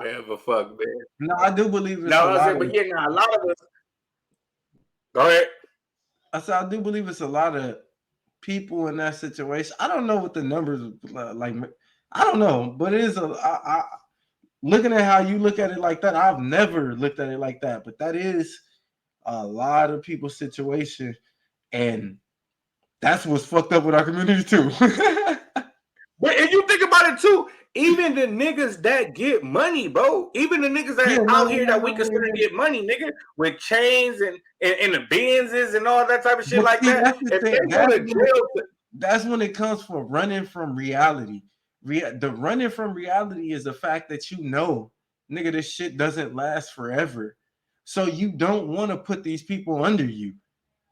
Man, but fuck, man. No, I do believe it's a lot of us. Go ahead. I said I do believe it's a lot of people in that situation. I don't know what the numbers like. I don't know, but it is looking at how you look at it like that. I've never looked at it like that, but that is a lot of people's situation, and that's what's fucked up with our community too. But if you think about it too, even the niggas that get money, bro, even the niggas that out here that we consider get money, nigga, with chains and the Benzes and all that type of shit like that. That's when it comes from running from reality. The running from reality is the fact that nigga, this shit doesn't last forever. So you don't want to put these people under you.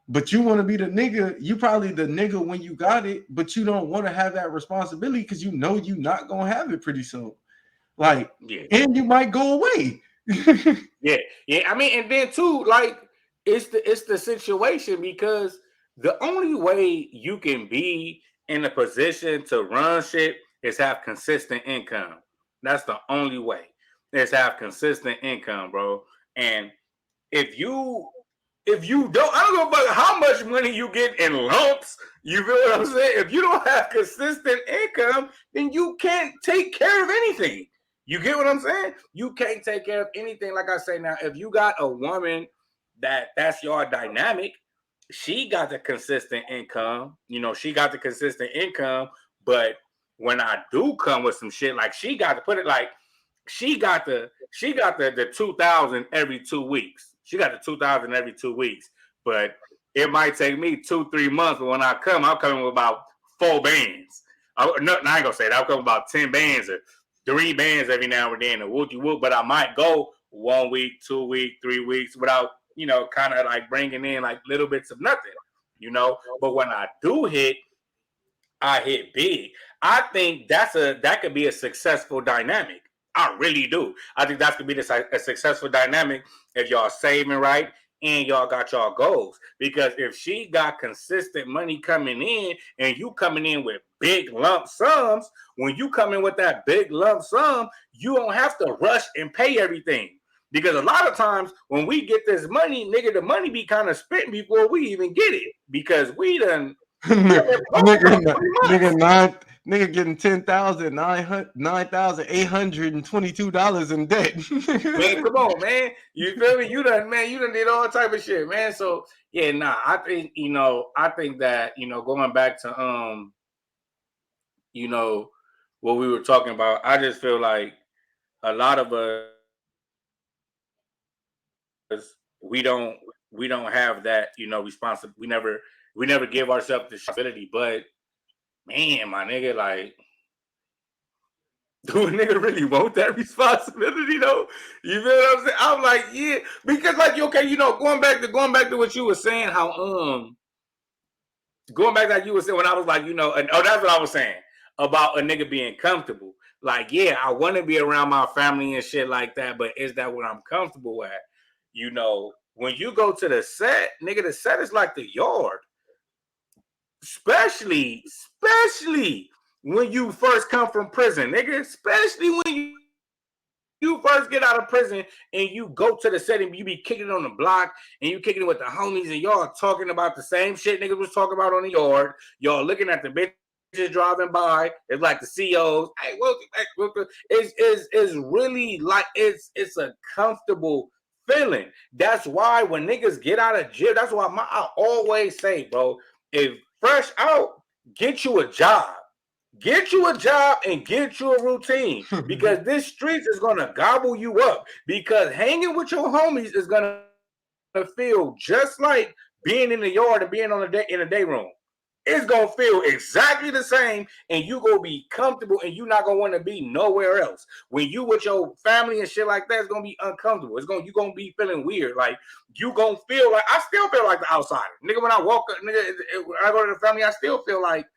But you want to be the nigga, you probably the nigga when you got it, but you don't want to have that responsibility because you know you're not gonna have it pretty soon. Like, and you might go away. Yeah. I mean, and then too, like, it's the situation because the only way you can be in a position to run shit is have consistent income. That's the only way. Is have consistent income, bro. And if you don't, I don't know about how much money you get in lumps. You feel what I'm saying? If you don't have consistent income, then you can't take care of anything. You get what I'm saying? You can't take care of anything. Like I say now, if you got a woman that's your dynamic, she got the consistent income. She got the consistent income. But when I do come with some shit, like she got to put it like she got the 2,000 every 2 weeks. She got the 2,000 every 2 weeks. But it might take me 2-3 months, but when I come, I'm coming with about 4 bands. I ain't gonna say that. I'm coming with about 10 bands or 3 bands every now and then, and whoop, but I might go 1 week, 2 weeks, 3 weeks without, kind of like bringing in like little bits of nothing, But when I do hit, I hit big. I think that could be a successful dynamic. I really do. I think that could be a successful dynamic if y'all saving right and y'all got y'all goals. Because if she got consistent money coming in and you coming in with big lump sums, when you come in with that big lump sum, you don't have to rush and pay everything. Because a lot of times when we get this money, nigga, the money be kind of spent before we even get it. Because we done nigga getting $10,822 in debt. Man, come on, man. You feel me? You done did all type of shit, man. So yeah, I think, that, going back to what we were talking about, I just feel like a lot of us, we don't have that, responsibility. We never give ourselves the responsibility. But man, my nigga, like, do a nigga really want that responsibility though? You feel what I'm saying? I'm like, yeah, because like, okay, going back to what you were saying, how going back like you were saying when I was like, that's what I was saying about a nigga being comfortable. Like, yeah, I want to be around my family and shit like that, but is that what I'm comfortable at? When you go to the set, nigga, the set is like the yard. Especially when you first come from prison, nigga. Especially when you first get out of prison and you go to the setting, you be kicking it on the block and you kicking it with the homies and y'all talking about the same shit niggas was talking about on the yard. Y'all looking at the bitches driving by. It's like the COs. Hey, it's really like it's a comfortable feeling. That's why when niggas get out of jail, that's why I always say, bro, if fresh out, get you a job. Get you a job and get you a routine, because this streets is gonna gobble you up. Because hanging with your homies is gonna feel just like being in the yard and being in a day room. It's gonna feel exactly the same, and you gonna be comfortable, and you're not gonna want to be nowhere else. When you with your family and shit like that, it's gonna be uncomfortable. You gonna be feeling weird. Like you gonna feel like I still feel like the outsider, nigga. When I walk, nigga, when I go to the family, I still feel like,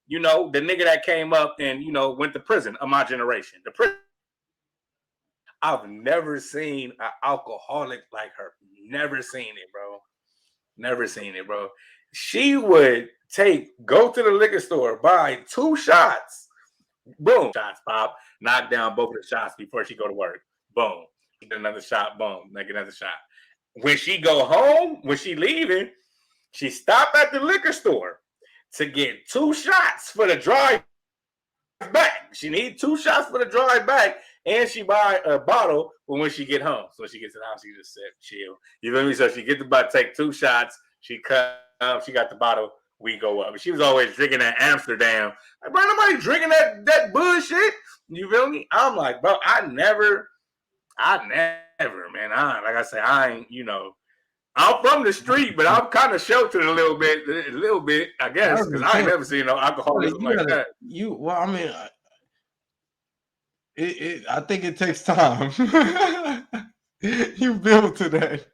the nigga that came up and went to prison of my generation. The prison. I've never seen an alcoholic like her. Never seen it, bro. Never seen it, bro. She would go to the liquor store, buy 2 shots, boom, shots pop, knock down both of the shots before she go to work, boom, another shot, boom, make another shot. When she go home, when she leaving, she stop at the liquor store to get 2 shots for the drive back. She need 2 shots for the drive back, and she buy a bottle for when she get home. So she gets to the house, she just sit, chill. You feel me? So she get the bottle, take 2 shots, she cut up, she got the bottle, we go up. She was always drinking that Amsterdam. Like, bro, nobody drinking that bullshit. You feel me? I'm like, bro, I never, man. Like I say, I ain't, I'm from the street, but I'm kind of sheltered a little bit, I guess, because I ain't never seen no alcoholism like that. I think it takes time. You build to that.